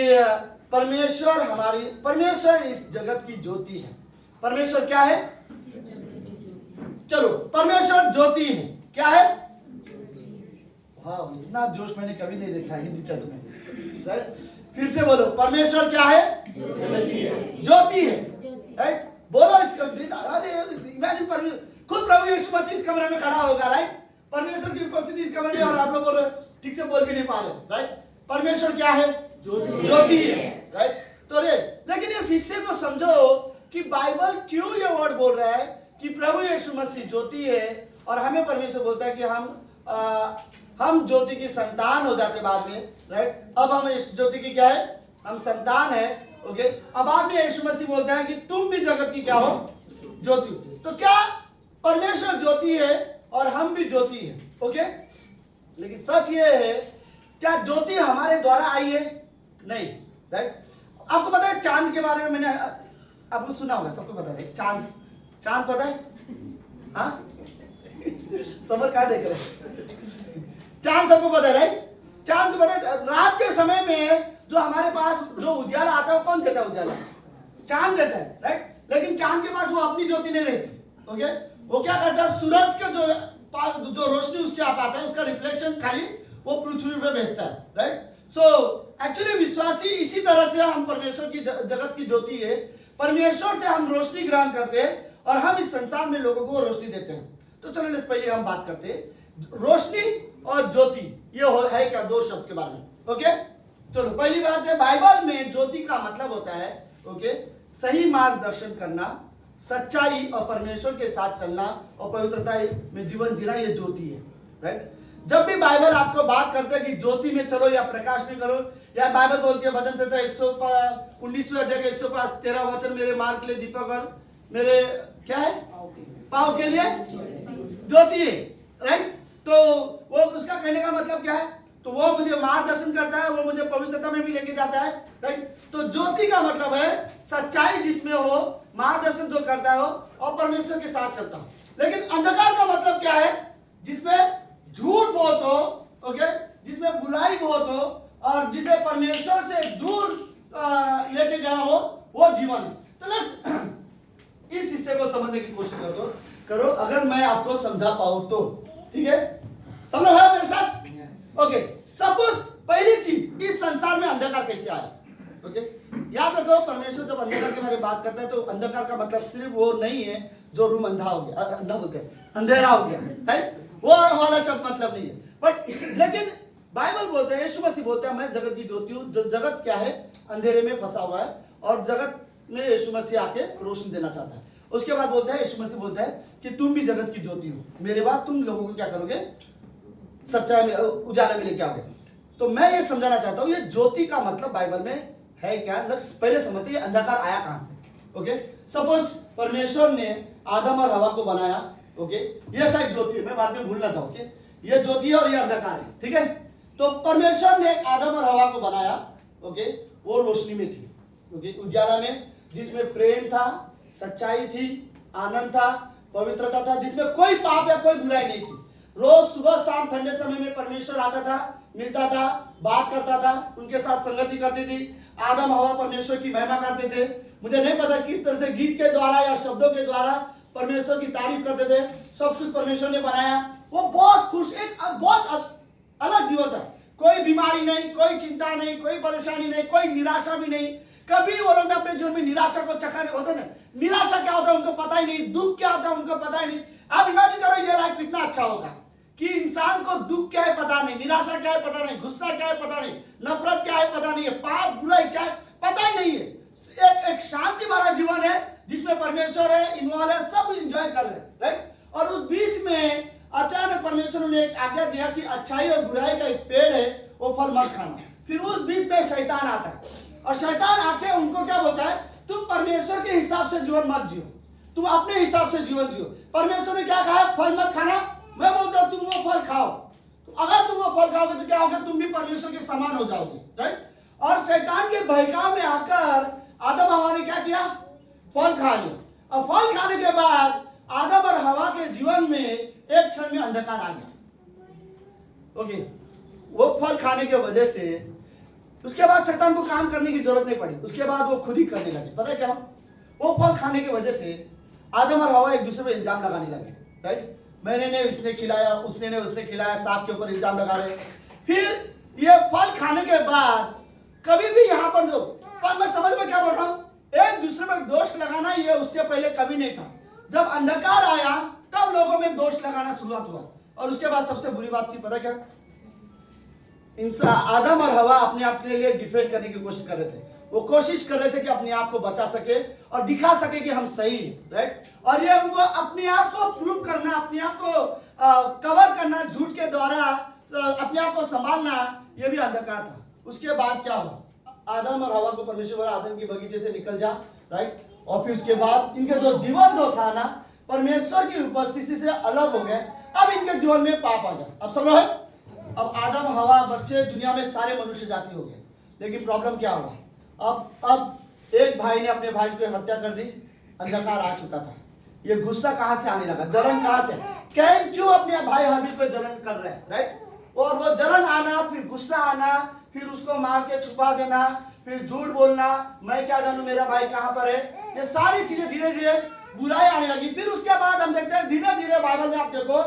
परमेश्वर इस जगत की ज्योति है। परमेश्वर क्या है? चलो, परमेश्वर ज्योति है। क्या है? वाह, इतना जोश मैंने कभी नहीं देखा हिंदी चर्च में, राइट? फिर से बोलो, परमेश्वर क्या है? ज्योति है, राइट? बोलो इस कमरे, अरे इमेजिन खुद प्रभु यीशु मसीह इस कमरे में खड़ा होगा, राइट? परमेश्वर की उपस्थिति इस कमरे में, और आप लोग बोल रहे ठीक से बोल भी नहीं पा रहे, राइट? परमेश्वर क्या है? ज्योति है, राइट? तो लेकिन इस हिस्से को समझो कि बाइबल क्यों ये वर्ड बोल रहा है कि प्रभु यीशु मसीह ज्योति है, और हमें परमेश्वर बोलता है कि हम ज्योति की संतान हो जाते बाद में, राइट? अब हम इस ज्योति की क्या है? हम संतान है, ओके? अब बाद में यीशु मसीह बोलता है कि तुम भी जगत की क्या हो? ज्योति। तो क्या परमेश्वर ज्योति है और हम भी ज्योति है, ओके? लेकिन सच ये है, क्या ज्योति हमारे द्वारा आई है? नहीं, राइट? आपको पता है चांद के बारे में, मैंने आपको सुना होगा, सबको पता है चांद। चांद पता है? हाँ, समर कहाँ देख रहे? चांद सबको पता है, राइट? चांद को पता है, रात के समय में जो हमारे पास जो उजाला आता है वो कौन देता है? उजाला चांद देता है, राइट? लेकिन चांद के पास वो अपनी ज्योति नहीं रहती, ओके? वो क्या करता है? सूरज का जो रोशनी उसके आप आता है, उसका रिफ्लेक्शन खाली वो पृथ्वी पे भेजता है, राइट? सो एक्चुअली विश्वासी इसी तरह से हम परमेश्वर की जगत की ज्योति है। परमेश्वर से हम रोशनी ग्रहण करते हैं और हम इस संसार में लोगों को रोशनी देते हैं। तो चलो पहले हम बात करते हैं रोशनी और ज्योति, ये है क्या? दो शब्द के बारे में, ओके? चलो पहली बात है, बाइबल में ज्योति का मतलब होता है, ओके, सही मार्गदर्शन करना, सच्चाई और परमेश्वर के साथ चलना और पवित्रता में जीवन जीना, ये ज्योति है, राइट? जब भी बाइबल आपको बात करता है कि ज्योति में चलो या प्रकाश में करो, या बाइबल बोलती है भजन संहिता 119वें अध्याय के 113 वचन, मेरे मार्ग के लिए दीपक और मेरे क्या है? पाँव के लिए ज्योति है, राइट? तो वो उसका कहने का मतलब क्या है? तो वो मुझे मार्गदर्शन करता है, वो मुझे पवित्रता में भी लेके जाता है, राइट? तो ज्योति का मतलब है सच्चाई जिसमें हो, मार्गदर्शन जो करता हो और परमेश्वर के साथ चलता हो। लेकिन अंधकार का मतलब क्या है? जिसमें झूठ बहुत हो, ओके, जिसमें बुराई बहुत हो और जिसे परमेश्वर से दूर लेके गया हो, वो जीवन है। तो इस हिस्से को समझने की कोशिश करो, अगर मैं आपको समझा पाऊं तो, ठीक है? समझ है मेरे साथ? ओके, सपोज पहली चीज, इस संसार में अंधकार कैसे आया? ओके, याद रखो, परमेश्वर जब अंधकार के बारे में बात करता है तो अंधकार का मतलब सिर्फ वो नहीं है जो रूम अंधा हो गया, अंधा बोलते हैं, अंधेरा हो गया, राइट? वो वाला शब्द मतलब नहीं है, बट लेकिन बाइबल बोलते हैं, यीशु मसीह बोलते हैं, मैं जगत की ज्योति हूं। जगत क्या है? अंधेरे में फंसा हुआ है, और जगत में यीशु मसीह आके रोशनी देना चाहता है। उसके बाद बोलता है, यीशु मसीह बोलता है कि तुम भी जगत की ज्योति हो, मेरे बाद तुम लोगों को क्या करोगे? सच्चाई में, उजाला में लेके आओगे। तो मैं ये समझाना चाहता हूँ, ये ज्योति का मतलब बाइबल में है क्या? पहले समझते हैं अंधकार आया कहां से, ओके? सपोज परमेश्वर ने आदम और हवा को बनाया, ओके, ये साइड ज्योति है, मैं बाद में भूलना चाहूँ, ये ज्योति है और ये अंधकार है, ठीक है? तो परमेश्वर ने आदम और हवा को बनाया, ओके, वो रोशनी में थी, ओके, उजाला में, जिसमें प्रेम था, सच्चाई थी, आनंद था, पवित्रता था, जिसमें कोई पाप या कोई बुराई नहीं थी। रोज सुबह शाम ठंडे समय में परमेश्वर आता था, मिलता था, बात करता था, उनके साथ संगति करती थी। आदम हवा परमेश्वर की महिमा करते थे। मुझे नहीं पता किस तरह से गीत के द्वारा या शब्दों के द्वारा परमेश्वर की तारीफ करते थे। सब कुछ परमेश्वर ने बनाया। वो बहुत खुश, एक बहुत अलग जीवन था। कोई बीमारी नहीं, कोई चिंता नहीं, कोई परेशानी नहीं, कोई निराशा भी नहीं। कभी वो लोग अपने जीवन में निराशा को चखा होता ना, निराशा क्या होता है उनको पता ही नहीं, दुख क्या होता है उनको पता ही नहीं। आप इमेजिन करो ये लाइफ कितना अच्छा होगा कि इंसान को दुख क्या है पता नहीं, निराशा क्या है पता नहीं, गुस्सा क्या है पता नहीं, नफरत क्या है पता नहीं है, पाप बुराई क्या है पता ही नहीं है। एक शांति वाला जीवन है जिसमें परमेश्वर है, इन्वॉल्व है, सब एंजॉय कर रहे हैं, राइट? और उस बीच में अचानक परमेश्वर ने एक आज्ञा दिया कि अच्छाई और बुराई का एक पेड़ है, वो फल मत खाना। फिर उस बीच में शैतान आता है और शैतान आके उनको क्या बोलता है, तुम परमेश्वर के हिसाब से जीवन मत जियो, तुम अपने हिसाब से जीवन जियो। परमेश्वर ने क्या कहा, फल मत खाना। मैं बोलता हूं तुम वो फल खाओ, तो अगर तुम वो फल खाओगे तो क्या होगा, तुम भी परमेश्वर के समान हो जाओगे, राइट? और शैतान के बहकाव में आकर आदम हवा ने क्या किया, फल खा लिया। और फल खाने के बाद आदम और हवा के जीवन में एक क्षण में अंधकार आ गया, ओके? वो फल खाने की वजह से उसके बाद शैतान को काम करने की जरूरत नहीं पड़ी, उसके बाद वो खुद ही करने लगे। पता है क्या, वो फल खाने की वजह से आदम और हवा एक दूसरे पर इल्जाम लगाने लगे, राइट? मैंने ने इसने खिलाया, उसने ने उसने खिलाया, सांप के ऊपर इल्जाम लगा रहे। फिर ये फल खाने के बाद कभी भी यहाँ पर जो पर मैं समझ में क्या बोल रहा हूँ, एक दूसरे पर दोष लगाना ये उससे पहले कभी नहीं था। जब अंधकार आया तब लोगों में दोष लगाना शुरुआत हुआ। और उसके बाद सबसे बुरी बात थी पता क्या, इंसान आदम और हवा अपने आप के लिए डिफेंड करने की कोशिश कर रहे थे। वो कोशिश कर रहे थे कि अपने आप को बचा सके और दिखा सके कि हम सही हैं, राइट। और ये उनको अपने आप को प्रूव करना, अपने आप को कवर करना, झूठ के द्वारा अपने आप को संभालना, ये भी अंधकार था। उसके बाद क्या हुआ, आदम और हवा को परमेश्वर बोला आदम की बगीचे से निकल जा, राइट। और फिर उसके बाद इनके जो जीवन जो था ना परमेश्वर की उपस्थिति से अलग हो गए। अब इनके जीवन में पाप आ गया। अब सब लोग है, अब आदम हवा बच्चे दुनिया में सारे मनुष्य जाति हो गए। लेकिन प्रॉब्लम क्या हुआ, अब एक भाई ने अपने भाई की हत्या कर दी, अंधकार आ चुका था। ये गुस्सा कहां से आने लगा, जलन कहां से, कैन क्यों अपने भाई हाबिल पे जलन कर रहे हैं, राइट। और वो जलन आना, फिर गुस्सा आना, फिर उसको मार के छुपा देना, फिर झूठ बोलना, मैं क्या जानूं मेरा भाई कहां पर है, ये सारी चीजें धीरे धीरे बुराई आने लगी। फिर उसके बाद हम देखते हैं धीरे धीरे बाइबल में आप देखो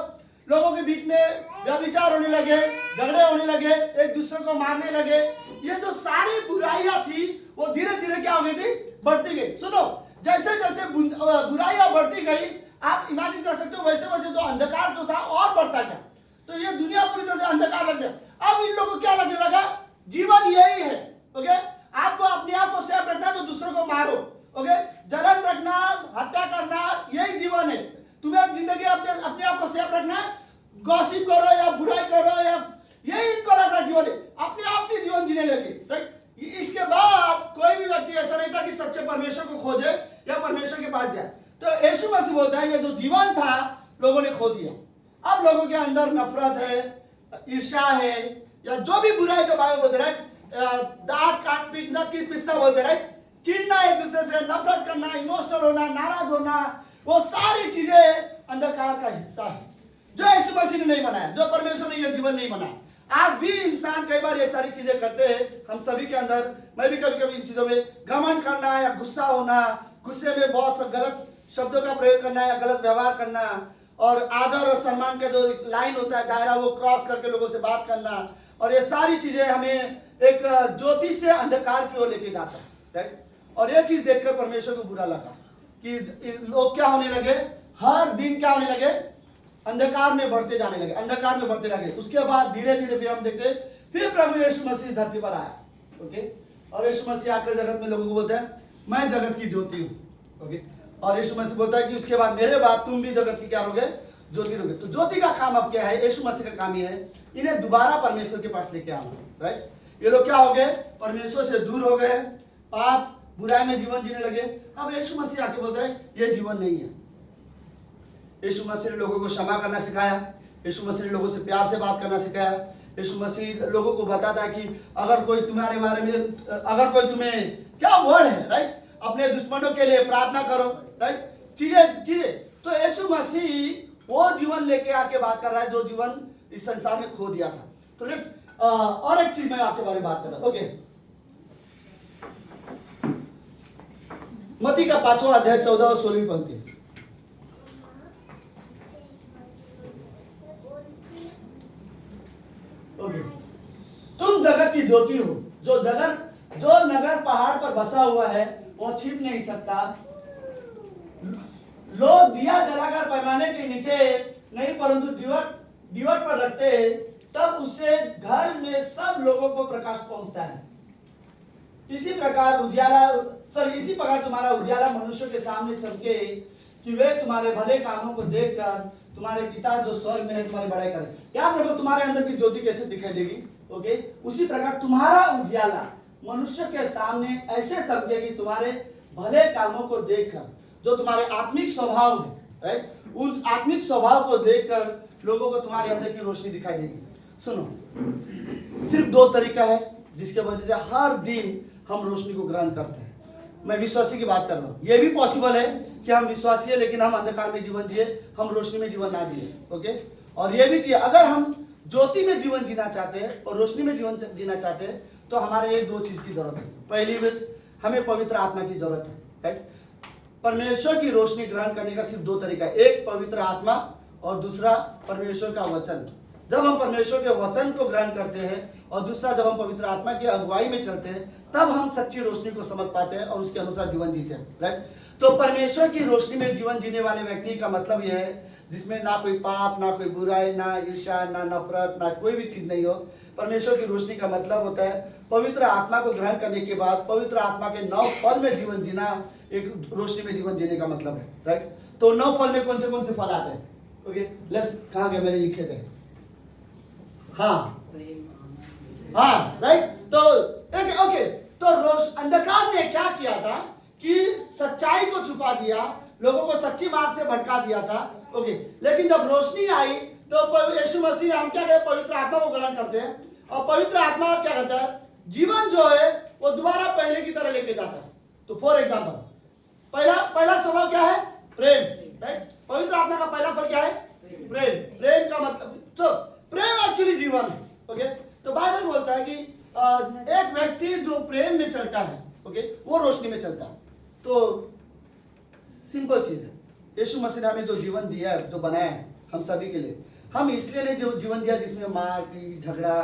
लोगों के बीच में व्यभिचार होने लगे, झगड़े होने लगे, एक दूसरे को मारने लगे। ये जो सारी बुराइयां थी वो धीरे धीरे क्या हो गई थी, बढ़ती गई। सुनो, जैसे जैसे बुराइयां बढ़ती गई आप इमेजिन कर सकते हो वैसे वैसे जो अंधकार जो था और बढ़ता गया। तो ये दुनिया पूरी तरह से अंधकार लग गया। अब इन लोगों को क्या लगने लगा, जीवन यही है, ओके। आपको अपने आप को सेफ रखना तो दूसरों को मारो, ओके। जलन रखना, हत्या करना, यही जीवन है। तुम्हें जिंदगी अपने आप को सेफ रखना है, गॉसिप करो या बुराई करो या यही इनको लग रहा जीवन है, अपने आप भी जीवन जीने लगे, राइट। इसके बाद कोई भी व्यक्ति ऐसा नहीं था कि सच्चे परमेश्वर को खोजे या परमेश्वर के पास जाए। तो यीशु मसीह बोलता है ये जो जीवन था लोगों ने खो दिया। अब लोगों के अंदर नफरत है, ईर्ष्या है, या जो भी बुराई जो बाइबल बोलते हैं, दांत काट पीटना की पिसना बोलते हैं, चिढ़ना, एक दूसरे से नफरत करना, इमोशनल होना, नाराज होना, वो सारी चीजें अंधकार का हिस्सा है जो यीशु मसीह ने नहीं बनाया, जो परमेश्वर ने यह जीवन नहीं बनाया। आज भी इंसान कई बार ये सारी चीजें करते हैं, हम सभी के अंदर, मैं भी कभी कभी इन चीजों में घमंड करना या गुस्सा होना, गुस्से में बहुत सा गलत शब्दों का प्रयोग करना या गलत व्यवहार करना, और आदर और सम्मान का जो लाइन होता है दायरा वो क्रॉस करके लोगों से बात करना, और ये सारी चीजें हमें एक ज्योति से अंधकार की ओर लेके जाता है, राइट। और ये चीज देखकर परमेश्वर को बुरा लगा कि लोग क्या होने लगे, हर दिन क्या होने लगे, अंधकार में बढ़ते जाने लगे, अंधकार में बढ़ते लगे। उसके बाद धीरे धीरे फिर हम देखते फिर प्रभु यीशु मसीह धरती पर आया, ओके। और यीशु मसीह आकर जगत में लोगों को बोलते हैं मैं जगत की ज्योति हूँ, ओके। और यीशु मसीह बोलता है कि उसके बाद मेरे बाद तुम भी जगत की क्या रहोगे, ज्योति रहोगे। तो ज्योति का काम अब क्या है, यीशु मसीह का काम ये है इन्हें दोबारा परमेश्वर के पास लेके आना, राइट। ये लोग क्या हो गए, परमेश्वर से दूर हो गए, पाप बुराई में जीवन जीने लगे। अब यीशु मसीह आके बोलता है ये जीवन नहीं है। यीशु मसीह ने लोगों को क्षमा करना सिखाया, यीशु मसीह ने लोगों से प्यार से बात करना सिखाया। यीशु मसीह लोगों को बताता है कि अगर कोई तुम्हारे बारे में, अगर कोई तुम्हें क्या वर्ड है, राइट, अपने दुश्मनों के लिए प्रार्थना करो, राइट, चीजें। तो यीशु मसीह वो जीवन लेके आके बात कर रहा है जो जीवन इस संसार में खो दिया था। तो लेट्स और एक चीज मैं आपके बारे में बात कर रहा हूं, ओके। मत्ती का 5वां अध्याय 14 और 16वीं पंक्ति। ओके, तुम जगत की ज्योति हो, जो नगर पहाड़ पर बसा हुआ है वो छिप नहीं सकता। लोग दिया जलाकर पैमाने के नीचे नहीं परंतु दीवट पर रखते हैं, तब उससे घर में सब लोगों को प्रकाश पहुंचता है। इसी प्रकार तुम्हारा उजाला मनुष्य के सामने चमके कि वे तुम्हारे भले कामों को देखकर तुम्हारे पिता जो स्वर्ग में है तुम्हारी बड़ाई करें। याद रखो तुम्हारे अंदर की ज्योति कैसे दिखाई देगी, ओके। उसी प्रकार तुम्हारा उजाला मनुष्य के सामने ऐसे चमके कि तुम्हारे भले कामों को देखकर, जो तुम्हारे आत्मिक स्वभाव है, राइट, उन आत्मिक स्वभाव को देखकर लोगों को तुम्हारे अंदर की रोशनी दिखाई देगी। सुनो, सिर्फ 2 तरीका है जिसके वजह से हर दिन हम रोशनी को ग्रहण करते हैं। मैं विश्वासी की बात कर रहा हूँ। यह भी पॉसिबल है कि हम विश्वासी है लेकिन हम अंधकार में जीवन जिए, हम रोशनी में जीवन ना जिए, ओके। और यह भी चाहिए, अगर हम ज्योति में जीवन जीना चाहते हैं और रोशनी में जीवन जीना चाहते हैं तो हमारे ये 2 चीज की जरूरत है। पहली बात, हमें पवित्र आत्मा की जरूरत है, राइट। परमेश्वर की रोशनी ग्रहण करने का सिर्फ 2 तरीका है, एक पवित्र आत्मा और दूसरा परमेश्वर का वचन। जब हम परमेश्वर के वचन को ग्रहण करते हैं और दूसरा जब हम पवित्र आत्मा की अगुवाई में चलते हैं तब हम सच्ची रोशनी को समझ पाते हैं और उसके अनुसार जीवन जीते हैं, राइट। तो परमेश्वर की रोशनी में जीवन जीने वाले व्यक्ति का मतलब यह है जिसमें ना कोई पाप, ना कोई बुराई, ना ईर्ष्या, ना नफरत, ना कोई भी चीज नहीं हो। परमेश्वर की रोशनी का मतलब होता है पवित्र आत्मा को ग्रहण करने के बाद पवित्र आत्मा के 9 फल में जीवन जीना, एक रोशनी में जीवन जीने का मतलब है, राइट। तो 9 फल में कौन से फल आते हैं? ओके, लेट्स, कहाँ गए, मैंने लिखे थे, हाँ राइट। तो ओके, तो अंधकार ने क्या किया था कि सच्चाई को छुपा दिया, लोगों को सच्ची मार्ग से भटका दिया था, ओके। लेकिन जब रोशनी आई तो यीशु मसीह, हम क्या कहते हैं, पवित्र आत्मा को ग्रहण करते हैं और पवित्र आत्मा क्या करता है, जीवन जो है वो दोबारा पहले की तरह लेके जाता है। तो फॉर एग्जाम्पल, पहला स्वभाव क्या है? प्रेम, राइट। पवित्र आत्मा का पहला फल क्या है? प्रेम का मतलब, तो प्रेम एक्चुअली जीवन है, ओके। तो बाइबल बोलता है कि एक व्यक्ति जो प्रेम में चलता है, ओके, वो रोशनी में चलता है। तो सिंपल चीज है, यीशु मसीह ने हमें जो जीवन दिया है, जो बनाया है हम सभी के लिए, हम इसलिए नहीं जो जीवन दिया जिसमें मार पीट, झगड़ा,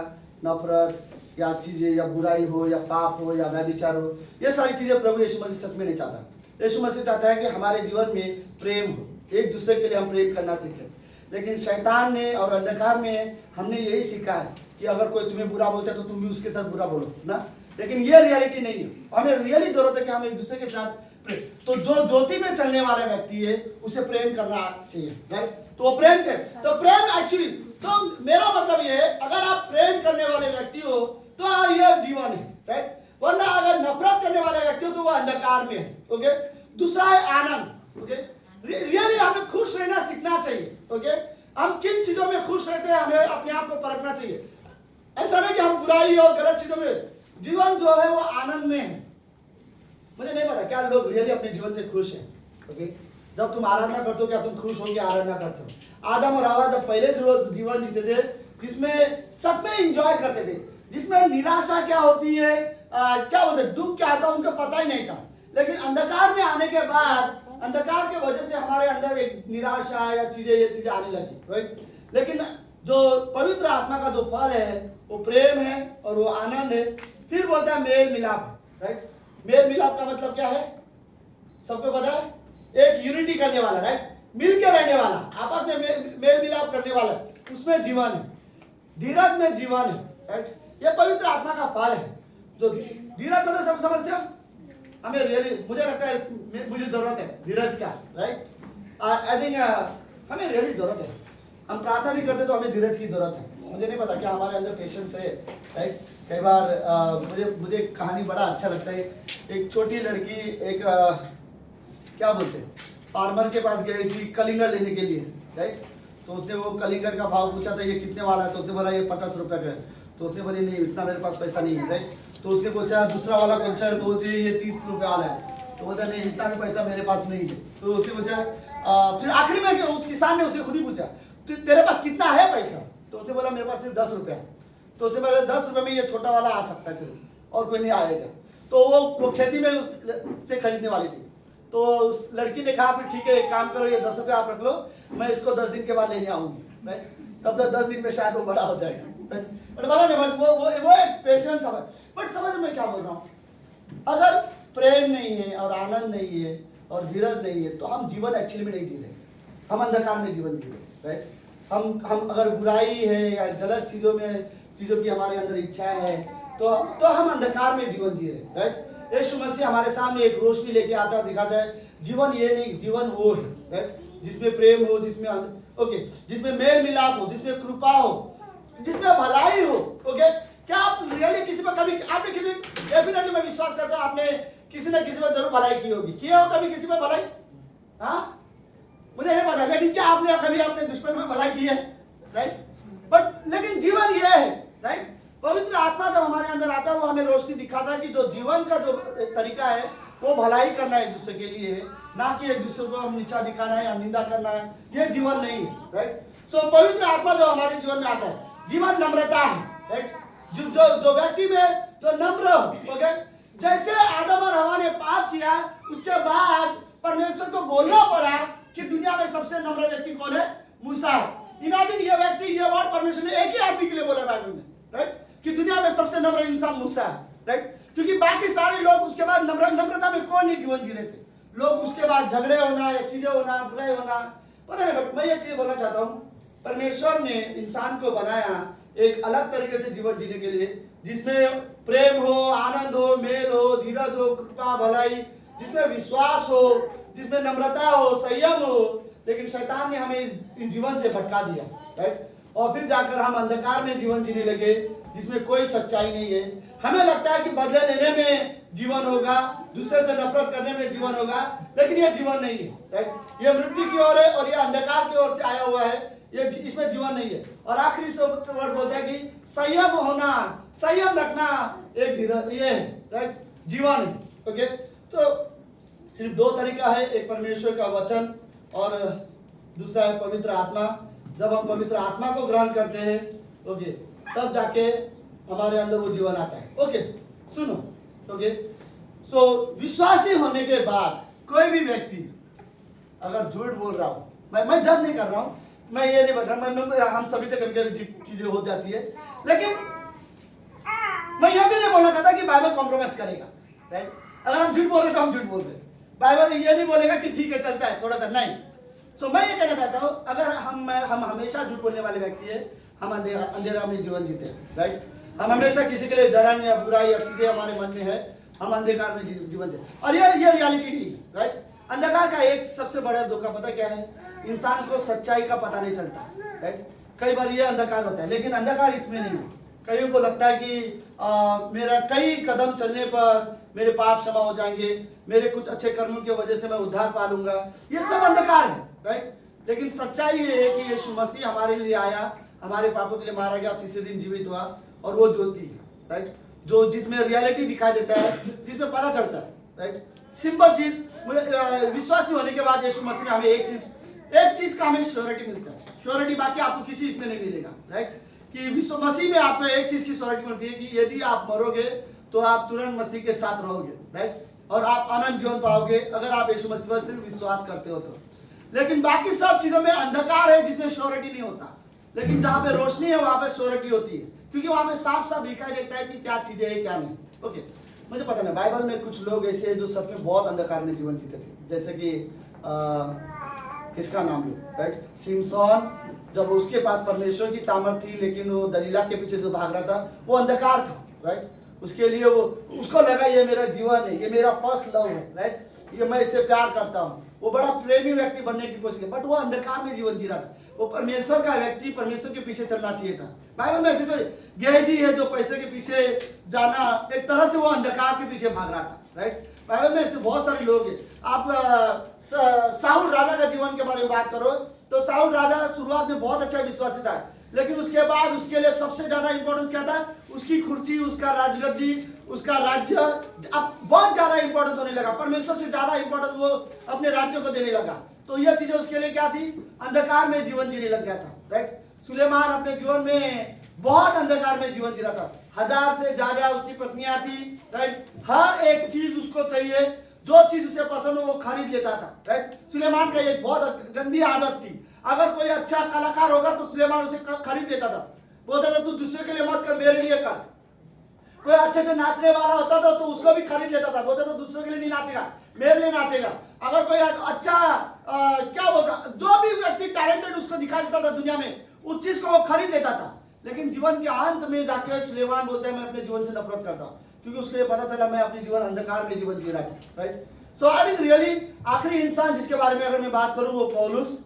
नफरत या चीजें, या बुराई हो, या पाप हो, या व्यभिचार हो, ये सारी चीजें प्रभु यीशु मसीह सच में नहीं चाहता। यीशु मसीह चाहता है कि हमारे जीवन में प्रेम हो, एक दूसरे के लिए हम प्रेम करना सीखें। लेकिन शैतान ने और अंधकार में हमने यही सीखा है कि अगर कोई तुम्हें बुरा बोलता है तो तुम भी उसके साथ बुरा बोलो ना, लेकिन ये रियलिटी नहीं है। हमें रियली जरूरत है कि हम एक दूसरे के साथ प्रेम, तो जो ज्योति में चलने वाला व्यक्ति है उसे प्रेम करना चाहिए, राइट। तो प्रेम के, तो प्रेम एक्चुअली, तो मेरा मतलब ये है, अगर आप प्रेम करने वाले व्यक्ति हो तो ये जीवन है, राइट। वरना अगर नफरत करने वाले व्यक्ति हो तो वो अंधकार में है, ओके। दूसरा है आनंद, ओके। रियली हमें खुश रहना सीखना चाहिए, ओके। हम किन चीजों में खुश रहते हैं हमें अपने आप को परखना चाहिए। ऐसा नहीं कि हम बुराई और गलत चीजों में, जीवन जो है वो आनंद में है। मुझे नहीं पता क्या लोग रियली अपने जीवन से खुश हैं, ओके। जब तुम आराधना करते हो, क्या तुम खुश होकर आराधना करते हो? आदम और हवा जब पहले जो जीवन जीते थे, जिसमें सब में एंजॉय करते थे, जिसमें निराशा क्या होती है, क्या बोलते, दुख क्या आता है, उनको पता ही नहीं था। लेकिन अंधकार में आने के बाद, अंधकार के वजह से हमारे अंदर एक निराशा या ये चीजें आने लगी, राइट। लेकिन जो पवित्र आत्मा का जो फल है वो प्रेम है और वो आनंद है। फिर बोलता है मेल मिलाप, राइट। मेल मिलाप का मतलब क्या है? सबको पता है, एक यूनिटी करने वाला, राइट, मिल के रहने वाला, आपस में मेल मिलाप करने वाला, उसमें जीवन है। धीरज में जीवन है, राइट। ये पवित्र आत्मा का फल है। जो धीरज मतलब सब समझते हो, हमें रियली, मुझे लगता है मुझे जरूरत है धीरज का, राइट। आई थिंक हमें रियली जरूरत है। हम प्रार्थना भी करते तो हमें धीरज की जरूरत है। मुझे नहीं पता क्या हमारे अंदर पेशेंस है, राइट। कई बार मुझे कहानी बड़ा अच्छा लगता है। एक छोटी लड़की एक क्या बोलते हैं, फार्मर के पास गई थी कलिंगड़ लेने के लिए, राइट। तो उसने वो कलिंगड़ का भाव पूछा था, ये कितने वाला है? तो उसने बोला ये 50 रुपये का है। तो उसने बोली नहीं, इतना मेरे पास पैसा नहीं है, राइट। तो उसने पूछा दूसरा वाला कौन सा है? तो बोलते ये 30 रुपये वाला है। तो बोलता नहीं, इतना भी पैसा मेरे पास नहीं है। तो उसने पूछा, फिर आखिरी में उस किसान ने उसे खुद ही पूछा तेरे पास कितना है पैसा? तो उसने बोला मेरे पास सिर्फ 10 रुपये है। तो उसने बोला 10 रुपये में ये छोटा वाला आ सकता है सिर्फ, और कोई नहीं आएगा। तो वो खेती में से खरीदने वाली थी। तो उस लड़की ने कहा फिर ठीक है, एक काम करो, ये 10 रुपये आप रख लो, मैं इसको 10 दिन के बाद लेने आऊंगी, राइट। तब तक 10 दिन में शायद वो बड़ा हो जाएगा। बट बोला नहीं, बट वो एक पेशेंस समझ। बट समझ मैं क्या बोल रहा हूँ, अगर प्रेम नहीं है और आनंद नहीं है और धीरज नहीं है तो हम जीवन एक्चुअली में नहीं जी रहे, हम अंधकार में जीवन जी रहे, राइट। हम अगर बुराई है या गलत चीजों की हमारे अंदर इच्छा है तो हम अंधकार में जीवन जी रहे, राइट। यीशु मसीह हमारे सामने एक रोशनी लेके आता है, दिखाता है जीवन ये नहीं, जीवन वो है, राइट, जिसमें प्रेम हो, जिसमें मेल मिलाप हो, जिसमें कृपा हो, जिसमें भलाई हो, ओके। क्या आप रियली किसी पर कभी आपने डेफिनेटली मैं विश्वास करता हूं आपने किसी न किसी पर जरूर भलाई की होगी, किया हो कभी किसी पर भलाई? हाँ, मुझे नहीं पता, लेकिन क्या आपने कभी अपने दुश्मन पर भलाई की है, राइट। बट लेकिन जीवन यह है, राइट। पवित्र आत्मा जब हमारे अंदर आता है वो हमें रोशनी दिखाता है कि जो जीवन का जो तरीका है वो भलाई करना है एक दूसरे के लिए, ना कि एक दूसरे को हम नीचा दिखाना है या निंदा करना है। ये जीवन नहीं है, राइट। सो पवित्र आत्मा जो हमारे जीवन में आता है, जीवन नम्रता है, राइट। जो व्यक्ति में जो नम्र हो, ओके। जैसे आदम और हवा ने पाप किया, उसके बाद परमेश्वर को बोलना पड़ा कि दुनिया में सबसे नम्र व्यक्ति कौन है? मूसा। इमेजिन ये व्यक्ति, ये वर्ड परमेश्वर ने एक ही आदमी के लिए बोला बाइबल में, राइट। कि दुनिया में सबसे नम्र इंसान मूसा है, राइट? क्योंकि बाकी सारे लोग उसके बाद नम्रता में कोई नहीं जीवन जी रहे थे। लोग उसके बाद झगड़े होना या चीजें होना, बुराई होना, पता नहीं। बट मैं ये चीज बोलना चाहता हूँ, परमेश्वर ने इंसान को बनाया एक अलग तरीके से जीवन जीने के लिए, जिसमें प्रेम हो, आनंद हो, मेल हो, धीरज हो, कृपा, भलाई, जिसमें विश्वास हो, जिसमें नम्रता हो, संयम हो। लेकिन शैतान ने हमें इस जीवन से भटका दिया, राइट? और फिर जाकर हम अंधकार में जीवन जीने लगे, जिसमें कोई सच्चाई नहीं है। हमें लगता है कि बदले लेने में जीवन होगा, दूसरे से नफरत करने में जीवन होगा, लेकिन यह जीवन नहीं है, राइट? ये मृत्यु की ओर है और यह अंधकार की ओर से आया हुआ है। ये इसमें जीवन नहीं है। और आखिरी वर्ड बोलता है कि संयम होना, संयम रखना एक ये है, राइट? जीवन है। ओके, तो सिर्फ दो तरीका है, एक परमेश्वर का वचन और दूसरा है पवित्र आत्मा। जब हम पवित्र आत्मा को ग्रहण करते हैं, ओके, तब जाके हमारे अंदर वो जीवन आता है। ओके, सुनो, ओके, सो विश्वासी होने के बाद कोई भी व्यक्ति अगर झूठ बोल रहा हो, मैं जज नहीं कर रहा हूं, मैं ये नहीं बता रहा, हम सभी से कभी कभी चीजें हो जाती है, लेकिन मैं ये भी नहीं बोलना चाहता कि बाइबल कॉम्प्रोमाइज करेगा, राइट? अगर हम झूठ बोल रहे तो हम झूठ बोल रहे, बाइबल ये नहीं बोलेगा कि ठीक है चलता है थोड़ा सा, नहीं। सो मैं ये कहना चाहता हूँ, अगर हम हमेशा झूठ बोलने वाले व्यक्ति है, हम अंधेरा में जीवन जीते हैं, राइट? हम हमेशा किसी के लिए जलन या बुराई या चीजें हमारे मन में है, हम अंधकार में जीवन जीते, और ये रियलिटी नहीं है, राइट? अंधकार का एक सबसे बड़ा धोखा पता क्या है? इंसान को सच्चाई का पता नहीं चलता, राइट? कई बार ये अंधकार होता है, लेकिन अंधकार इसमें नहीं है। कईयों को लगता है कि मेरा कई कदम चलने पर मेरे पाप क्षमा हो जाएंगे, मेरे कुछ अच्छे कर्मों की वजह से मैं उद्धार पा लूंगा, ये सब अंधकार है, राइट? लेकिन सच्चाई ये है कि यीशु मसीह हमारे लिए आया, हमारे पापों के लिए मारा गया, तीसरे दिन जीवित हुआ, और वो ज्योति है, राइट? जो जिसमें रियलिटी दिखाई देता है, जिसमें पता चलता है, राइट? सिंपल चीज, विश्वासी होने के बाद यीशु मसीह में हमें एक चीज का हमें श्योरिटी मिलता है, श्योरिटी बाकी आपको किसी इसमें नहीं मिलेगा, राइट? कि विश्व मसीह में आपको एक चीज की श्योरिटी मिलती है कि यदि आप मरोगे तो आप तुरंत मसीह के साथ रहोगे, राइट? और आप अनंत जीवन पाओगे अगर आप यीशु मसीह पर सिर्फ विश्वास करते हो तो। लेकिन बाकी सब चीजों में अंधकार है, जिसमें श्योरिटी नहीं होता, लेकिन जहां पे रोशनी है वहां पे श्योरिटी होती है, क्योंकि वहां पे साफ साफ दिखाई देता है कि क्या चीजें है क्या नहीं। ओके, मुझे पता नहीं, बाइबल में कुछ लोग ऐसे हैं जो सच में बहुत अंधकार में जीवन जीते थे, जैसे कि किसका नाम लो, राइट? सिमसोन, जब उसके पास परमेश्वर की सामर्थ्य थी, लेकिन वो दलीला के पीछे जो भाग रहा था वो अंधकार था, राइट? उसके लिए उसको लगा ये मेरा जीवन है, ये मेरा फर्स्ट लव है, राइट? ये मैं इससे प्यार करता हूँ, वो बड़ा प्रेमी व्यक्ति बनने की कोशिश की, बट वो अंधकार में जीवन जी रहा था। वो परमेश्वर का व्यक्ति परमेश्वर के पीछे चलना चाहिए था। बाइबल में ऐसे तो गेहजी है जो पैसे के पीछे जाना, एक तरह से वो अंधकार के पीछे भाग रहा था, राइट? बाइबल में ऐसे बहुत सारे लोग हैं। आप साउल राजा का जीवन के बारे में बात करो तो साउल राजा शुरुआत में बहुत अच्छा विश्वासी था, लेकिन उसके बाद उसके लिए सबसे ज्यादा इंपॉर्टेंस क्या था? उसकी कुर्सी, उसका राजगद्दी, उसका राज्य अब बहुत ज्यादा इंपॉर्टेंस होने लगा, परमेश्वर से ज्यादा इंपॉर्टेंस वो अपने राज्य को देने लगा। तो यह चीजें उसके लिए क्या थी? अंधकार में जीवन जीने लग गया था, राइट? सुलेमान अपने जीवन में बहुत अंधकार में जीवन जी रहा था, 1000 से ज्यादा उसकी पत्नियां थी, राइट? हर एक चीज उसको चाहिए, जो चीज उसे पसंद हो वो खरीद लेता था, राइट? सुलेमान का एक बहुत गंदी आदत थी, अगर कोई अच्छा कलाकार होगा तो सुलेमान उसे खरीद लेता था, बोलता था तू दूसरे के लिए मत कर, मेरे लिए कर। कोई अच्छे से नाचने वाला होता था तो उसको भी खरीद लेता था, बोलता था दूसरे के लिए नहीं नाचेगा, मेरे लिए नाचेगा। अगर कोई अच्छा क्या बोलता, जो भी व्यक्ति टैलेंटेड उसको दिखा देता था दुनिया में, उस चीज को वो खरीद लेता था। लेकिन जीवन के अंत में जाके सुलेमान बोलता है मैं अपने जीवन से नफरत करता हूँ, क्योंकि उसके लिए पता चला मैं अपने जीवन अंधकार में जीवन जी रहा था, right? So I think really आखिरी इंसान जिसके बारे में अगर मैं बात करूं वो पौलुस।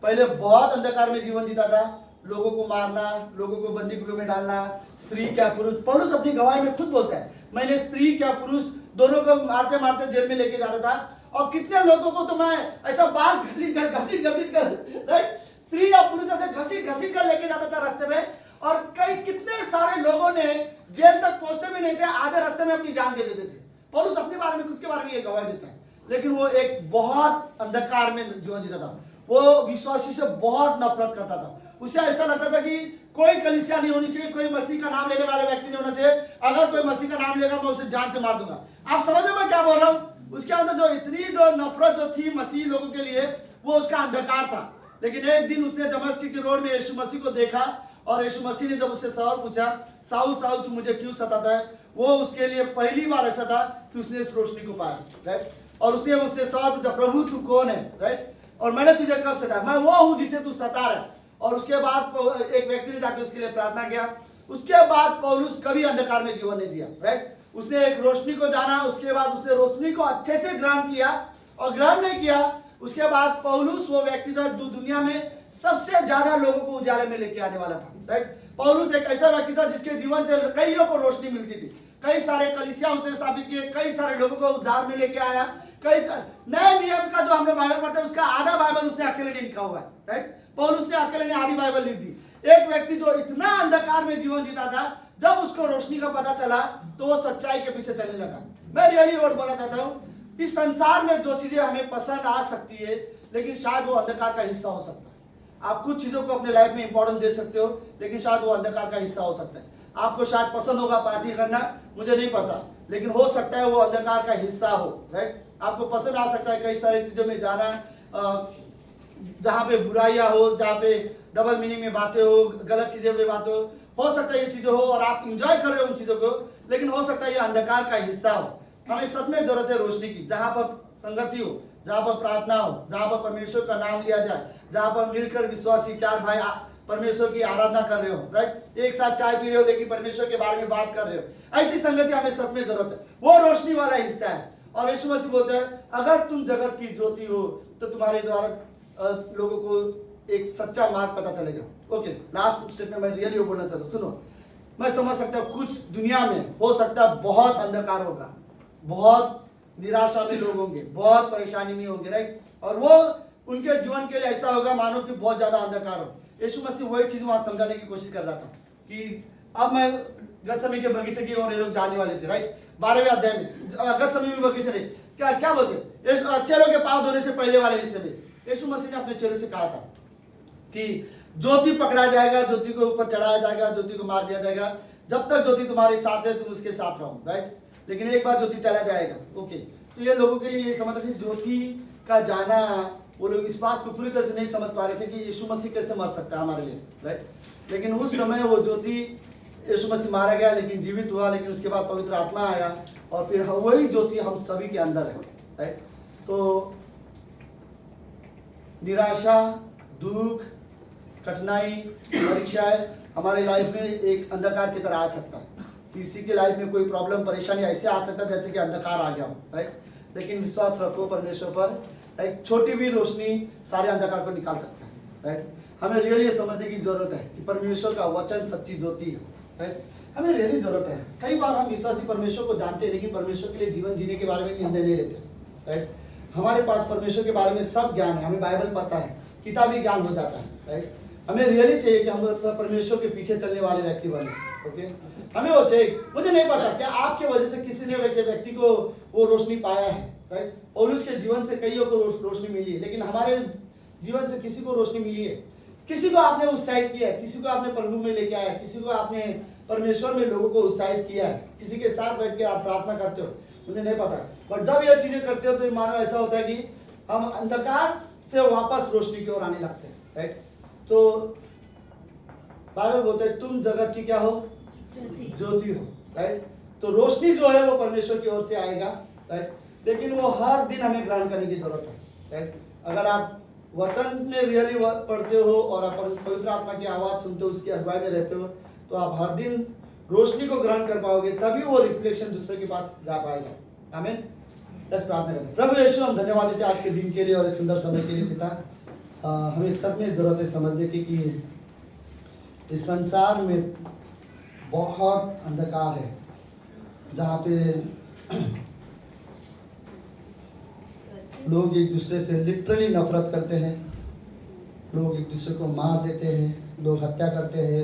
पहले बहुत अंधकार में जीवन जीता था, लोगों को मारना, लोगों को बंदी गृह में डालना, स्त्री क्या पुरुष। पौलुस अपनी गवाही में खुद बोलता है मैंने स्त्री क्या पुरुष दोनों को मारते मारते जेल में लेके जाता था, और कितने लोगों को तो मैं ऐसा बाल घसीट कर राइट, स्त्री या पुरुष ऐसे घसीट कर लेके जाता था रास्ते में, और कितने सारे लोगों ने जेल तक पहुंचते भी नहीं थे, आधे रास्ते में अपनी जान दे देते थे। पौलुस अपने बारे में खुद के बारे में ये गवाही देता है। लेकिन वो एक बहुत अंधकार में जीवन जीता था, वो विश्वासी से बहुत नफरत करता था। उसे ऐसा लगता था कि कोई कलीसिया नहीं होनी चाहिए, कोई मसीह का नाम लेने वाले व्यक्ति नहीं होना चाहिए, अगर कोई मसीह का नाम लेगा मैं उसे जान से मार दूंगा। आप समझ रहे हो मैं क्या बोल रहा हूँ? उसके अंदर जो इतनी जो नफरत जो थी मसीह लोगों के लिए, वो उसका अंधकार था। लेकिन एक दिन उसने दमिश्क के रोड में यीशु मसीह को देखा और यीशु मसीह ने जब उससे सवाल पूछा, साउल साउल तू मुझे क्यों सताता है, वो उसके लिए पहली बार ऐसा था कि उसने इस रोशनी को पाया, राइट। और उसने सवाल पूछा, प्रभु तू कौन है, राइट, और मैंने तुझे कब सताया, मैं वो हूं जिसे तू सता रहा है। और उसके बाद एक व्यक्ति ने जाकर उसके लिए प्रार्थना किया। उसके बाद पौलुस कभी अंधकार में जीवन नहीं जिया, राइट। उसने एक रोशनी को जाना, उसके बाद उसने रोशनी को अच्छे से ग्रहण किया, और ग्रहण नहीं किया उसके बाद पौलुस वो व्यक्ति था जो दुनिया में सबसे ज्यादा लोगों को उजाले में लेके आने वाला था, राइट। पौलुस एक ऐसा व्यक्ति था जिसके जीवन से कईयों को रोशनी मिलती थी, कई सारे कलीसिया उसने स्थापित किए, कई सारे लोगों को उद्धार में लेके आया। कई नए नियम का जो हमने बाइबल पढ़ते हैं उसका आधा बाइबल उसने अकेले नहीं लिखा हुआ है, राइट। पौलुस ने अकेले ने आधी बाइबल लिख दी। एक व्यक्ति जो इतना अंधकार में जीवन जीता था, जब उसको रोशनी का पता चला तो वो सच्चाई के पीछे चलने लगा। मैं रियली वर्ड बोलना चाहता हूँ, इस संसार में जो चीजें हमें पसंद आ सकती है, लेकिन शायद वो अंधकार का हिस्सा हो सकता है। आप कुछ चीजों को अपने लाइफ में इंपॉर्टेंस दे सकते हो, लेकिन शायद वो अंधकार का हिस्सा हो सकता है। आपको शायद पसंद होगा पार्टी करना, मुझे नहीं पता, लेकिन हो सकता है वो अंधकार का हिस्सा हो, राइट। आपको पसंद आ सकता है कई सारी चीजों में जाना, जहाँ पे बुराइयां हो, जहाँ पे डबल मीनिंग में बातें हो, गलत चीजें में बातें हो सकता है ये चीजें हो और आप इंजॉय कर रहे हो उन चीजों को, लेकिन हो सकता है ये अंधकार का हिस्सा हो। हमें सच में जरूरत है रोशनी की, जहाँ पर संगति हो, जहाँ पर प्रार्थना हो, जहाँ पर परमेश्वर का नाम लिया जाए, जहाँ पर मिलकर विश्वासी चार भाई परमेश्वर की आराधना कर रहे हो, राइट, एक साथ चाय पी रहे हो लेकिन परमेश्वर के बारे में बात कर रहे हो, ऐसी संगति हमें सच में जरूरत है। वो रोशनी वाला हिस्सा है। और यीशु मसीह बोलते हैं, अगर तुम जगत की ज्योति हो तो तुम्हारे द्वारा लोगों को एक सच्चा मार्ग पता चलेगा। ओके, लास्ट स्टेप में मैं रियली बोलना चाहता हूँ, सुनो। मैं समझ सकता हूँ कुछ दुनिया में हो सकता है बहुत अंधकार होगा, बहुत निराशा में लोग होंगे, बहुत परेशानी में होंगे, राइट, और वो उनके जीवन के लिए ऐसा होगा मानो कि बहुत ज्यादा अंधकार हो। यीशु मसीह वही चीज वहां समझाने की कोशिश कर रहा था कि अब मैं गतसमनी के बगीचे की ओर ये लोग जाने वाले थे, राइट, 12वें अध्याय में गतसमनी में बगीचे ने क्या बोलते, चेलों के पांव धोने से पहले वाले हिस्से में यीशु मसीह ने अपने चेलों से कहा था कि ज्योति पकड़ा जाएगा, ज्योति को ऊपर चढ़ाया जाएगा, ज्योति को मार दिया जाएगा, जब तक ज्योति तुम्हारे साथ है तुम उसके साथ रहो, राइट, लेकिन एक बार ज्योति चला जाएगा। ओके, तो ये लोगों के लिए ये समझ कि ज्योति का जाना, वो लोग इस बात को पूरी तरह से नहीं समझ पा रहे थे कि यीशु मसीह कैसे मर सकता है हमारे लिए, राइट, लेकिन उस समय वो ज्योति, यीशु मसीह मारा गया लेकिन जीवित हुआ, लेकिन उसके बाद पवित्र आत्मा आया और फिर वही ज्योति हम सभी के अंदर है, राइट। तो निराशा, दुख, कठिनाई, परीक्षाएं हमारे लाइफ में एक अंधकार की तरह आ सकता है। किसी के लाइफ में कोई प्रॉब्लम, परेशानी ऐसे आ सकता है जैसे कि अंधकार आ गया हो, राइट, लेकिन विश्वास रखो परमेश्वर पर, राइट, छोटी भी रोशनी सारे अंधकार को निकाल सकता है, राइट। हमें रियली ये समझने की जरूरत है कि परमेश्वर का वचन सच्ची ज्योति है, राइट, हमें रियली जरूरत है। कई बार हम विश्वासी परमेश्वर को जानते हैं लेकिन परमेश्वर के लिए जीवन जीने के बारे में निर्णय नहीं लेते, राइट। हमारे पास परमेश्वर के बारे में सब ज्ञान है, हमें बाइबल पता है, किताबी ज्ञान हो जाता है, राइट। हमें रियली चाहिए कि हम परमेश्वर के पीछे चलने वाले व्यक्ति बने, ओके, हमें वो चाहिए। मुझे नहीं पता क्या आपके वजह से किसी ने व्यक्ति को वो रोशनी पाया है, राइट, और उसके जीवन से कईयों को रोशनी मिली है, लेकिन हमारे जीवन से किसी को रोशनी मिली है, किसी को आपने उत्साहित किया है, किसी को आपने प्रभु में लेके आया, किसी को आपने परमेश्वर में लोगों को उत्साहित किया है, किसी के साथ बैठ के आप प्रार्थना करते हो, मुझे नहीं पता, बट जब ये चीजें करते हो तो मानो ऐसा होता है कि हम अंधकार से वापस रोशनी की ओर आने लगते हैं, राइट। तो बाइबल बोलते है तुम जगत की क्या हो, ज्योति हो, राइट। तो रोशनी जो है वो परमेश्वर की ओर से आएगा, राइट, लेकिन वो हर दिन हमें ग्रहण करने की जरूरत है, राइट। अगर आप वचन में रियली पढ़ते हो और आप पवित्र आत्मा की आवाज सुनते हो, उसकी अगुवाई में रहते हो, तो आप हर दिन रोशनी को ग्रहण कर पाओगे, तभी वो रिफ्लेक्शन दूसरे के पास जा पाएगा। आमीन। बस प्रार्थना करते हैं। प्रभु यीशु, हम धन्यवाद देते हैं आज के दिन के लिए और इस सुंदर समय के लिए पिता। हमें सब में जरूरत है समझने की कि इस संसार में बहुत अंधकार है, जहाँ पे लोग एक दूसरे से लिटरली नफरत करते हैं, लोग एक दूसरे को मार देते हैं, लोग हत्या करते हैं,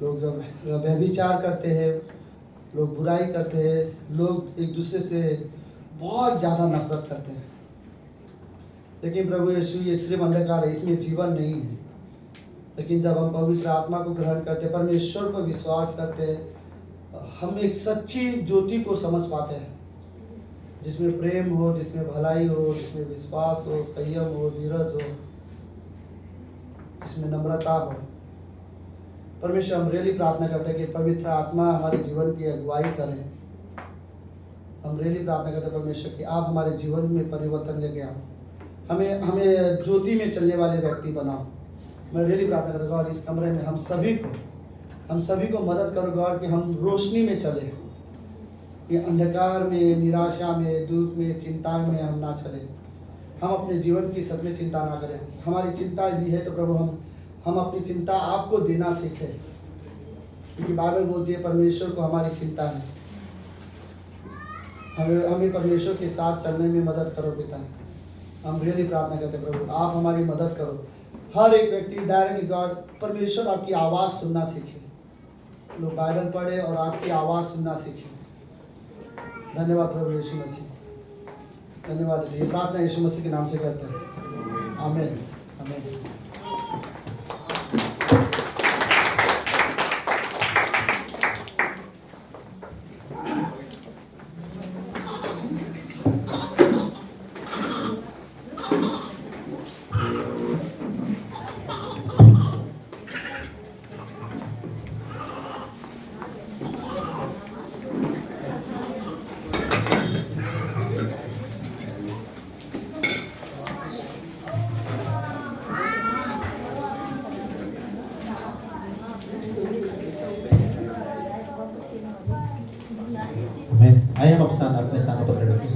लोग व्यभिचार करते हैं, लोग बुराई करते हैं, लोग एक दूसरे से बहुत ज़्यादा नफरत करते हैं। लेकिन प्रभु यीशु, ये सिर्फ अंधकार है, इसमें जीवन नहीं है। लेकिन जब हम पवित्र आत्मा को ग्रहण करते हैं, परमेश्वर पर विश्वास करते हैं, हम एक सच्ची ज्योति को समझ पाते हैं, जिसमें प्रेम हो, जिसमें भलाई हो, जिसमें विश्वास हो, संयम हो, धीरज हो, जिसमें नम्रता हो। परमेश्वर हम रियली प्रार्थना करते हैं कि पवित्र आत्मा हमारे जीवन की अगुवाई करें। हम रियली प्रार्थना करते हैं परमेश्वर कि आप हमारे जीवन में परिवर्तन लेके आओ, हमें ज्योति में चलने वाले व्यक्ति बनाओ। मैं रियली प्रार्थना करता हूँ गॉड, इस कमरे में हम सभी को मदद करो गॉड कि हम रोशनी में चले, ये अंधकार में, निराशा में, दुख में, चिंता में हम ना चले। हम अपने जीवन की सच में चिंता ना करें। हमारी चिंता भी है तो प्रभु हम अपनी चिंता आपको देना सीखें, क्योंकि बाइबल बोलती है परमेश्वर को हमारी चिंता है। हमें परमेश्वर के साथ चलने में मदद करो पिता। हम रियली प्रार्थना करते हैं प्रभु, आप हमारी मदद करो। हर एक व्यक्ति डायरेक्टली गॉड परमेश्वर आपकी आवाज़ सुनना सीखे, लोग बाइबल पढ़े और आपकी आवाज़ सुनना सीखे। धन्यवाद प्रभु यीशु मसीह, धन्यवाद। ये प्रार्थना यीशु मसीह के नाम से करते हैं, आमीन आमीन। आइए हम अपने स्थानों पर खड़े होते हैं।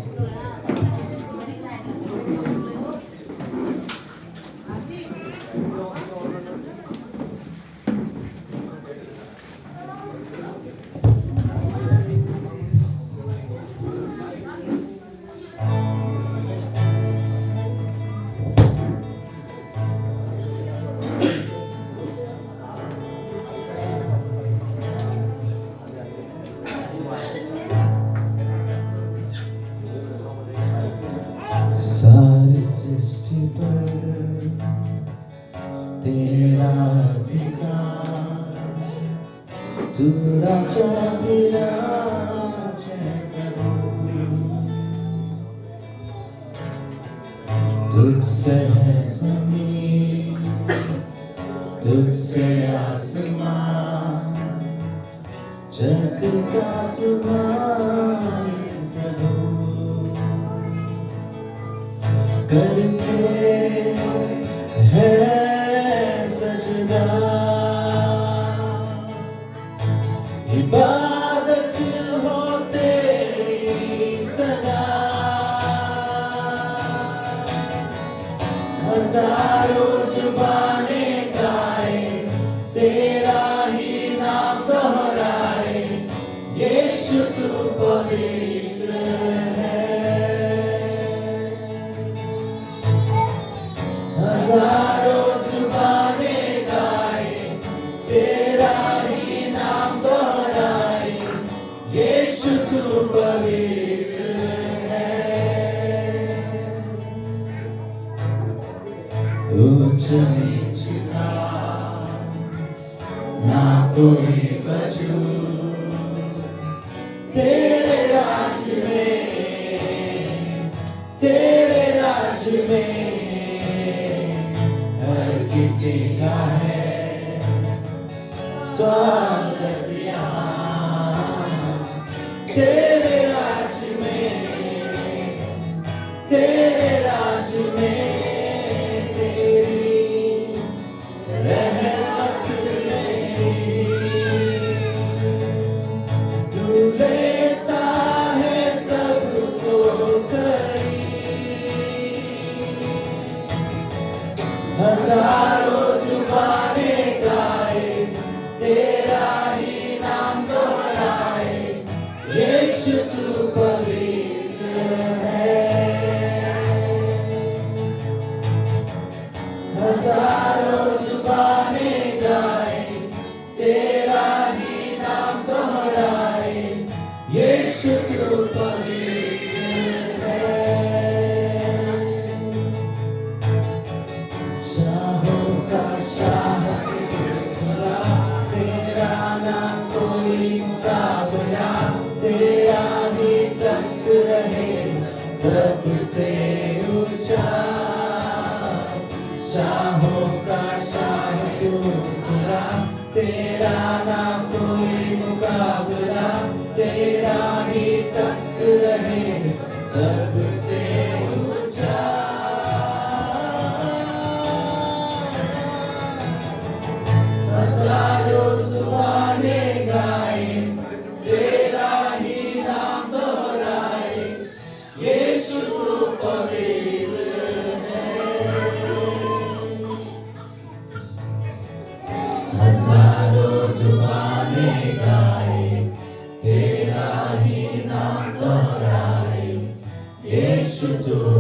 सारी सृष्टि पर तेरा अधिकार, तू राजा विराज है प्रभु। तुझसे है ज़मीन, तुझसे आसमान, जग का तुम्हारे प्रभु। करते हैं सजदा, इबादत हो तेरी सदा। हजारों जुबानें गाए, तेरा ही नाम दोहराए, यीशु तू पवित्र है। हजारों जुबानें गाए, तेरा ही नाम दोहराए, यीशु तू पवित्र है। ऊंच नीच का ना कोई वजूद, तेरे राज में किसी का है स्वागत यहाँ। तेरे राज में तेरी रहमत रही। तू लेता है सबको करीब, हजारों जुबानें गाए, तेरा ही नाम दोहराए, यीशु तू पवित्र है। हजारों जुबानें गाए, तेरा ही नाम दोहराए, यीशु तू पवित्र है। चाहो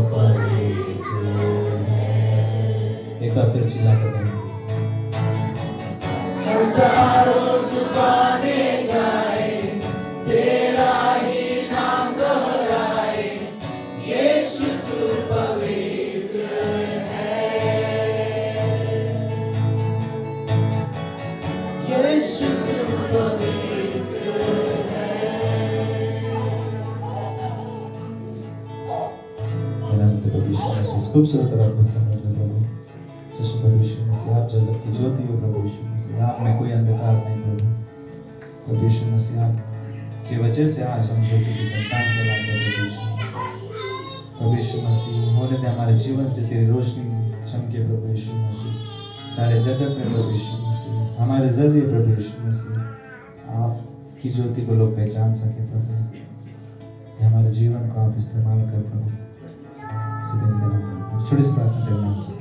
पवित्र है। एक बार फिर चिल्ला कर कहें। हजारों जुबाने गाए तेरा ही नाम दोहराए, यीशु तू पवित्र है, यीशु तू पवित्र है। मेरा मतलब प्रभु यीशु मसीह इस खूबसूरत और अद्भुत समय में प्रभु यीशु प्रभु यीशु मसीह आप जगत की ज्योति हो प्रभु यीशु मसीह, आप में कोई अंधकार नहीं प्रभु। प्रभु यीशु मसीह आप की वजह से आज हम ज्योति की संतान कहलाते हैं प्रभु यीशु मसीह। प्रभु यीशु मसीह होने दे हमारे जीवन से तेरी रोशनी चमके प्रभु यीशु मसीह, सारे जगत में प्रभु यीशु मसीह हमारे जरिए प्रभु यीशु मसीह आपकी ज्योति को लोग पहचान सके प्रभु। हमारे जीवन को आप इस्तेमाल कर प्रभु। छोटी सी प्रार्थना तेरे नाम से।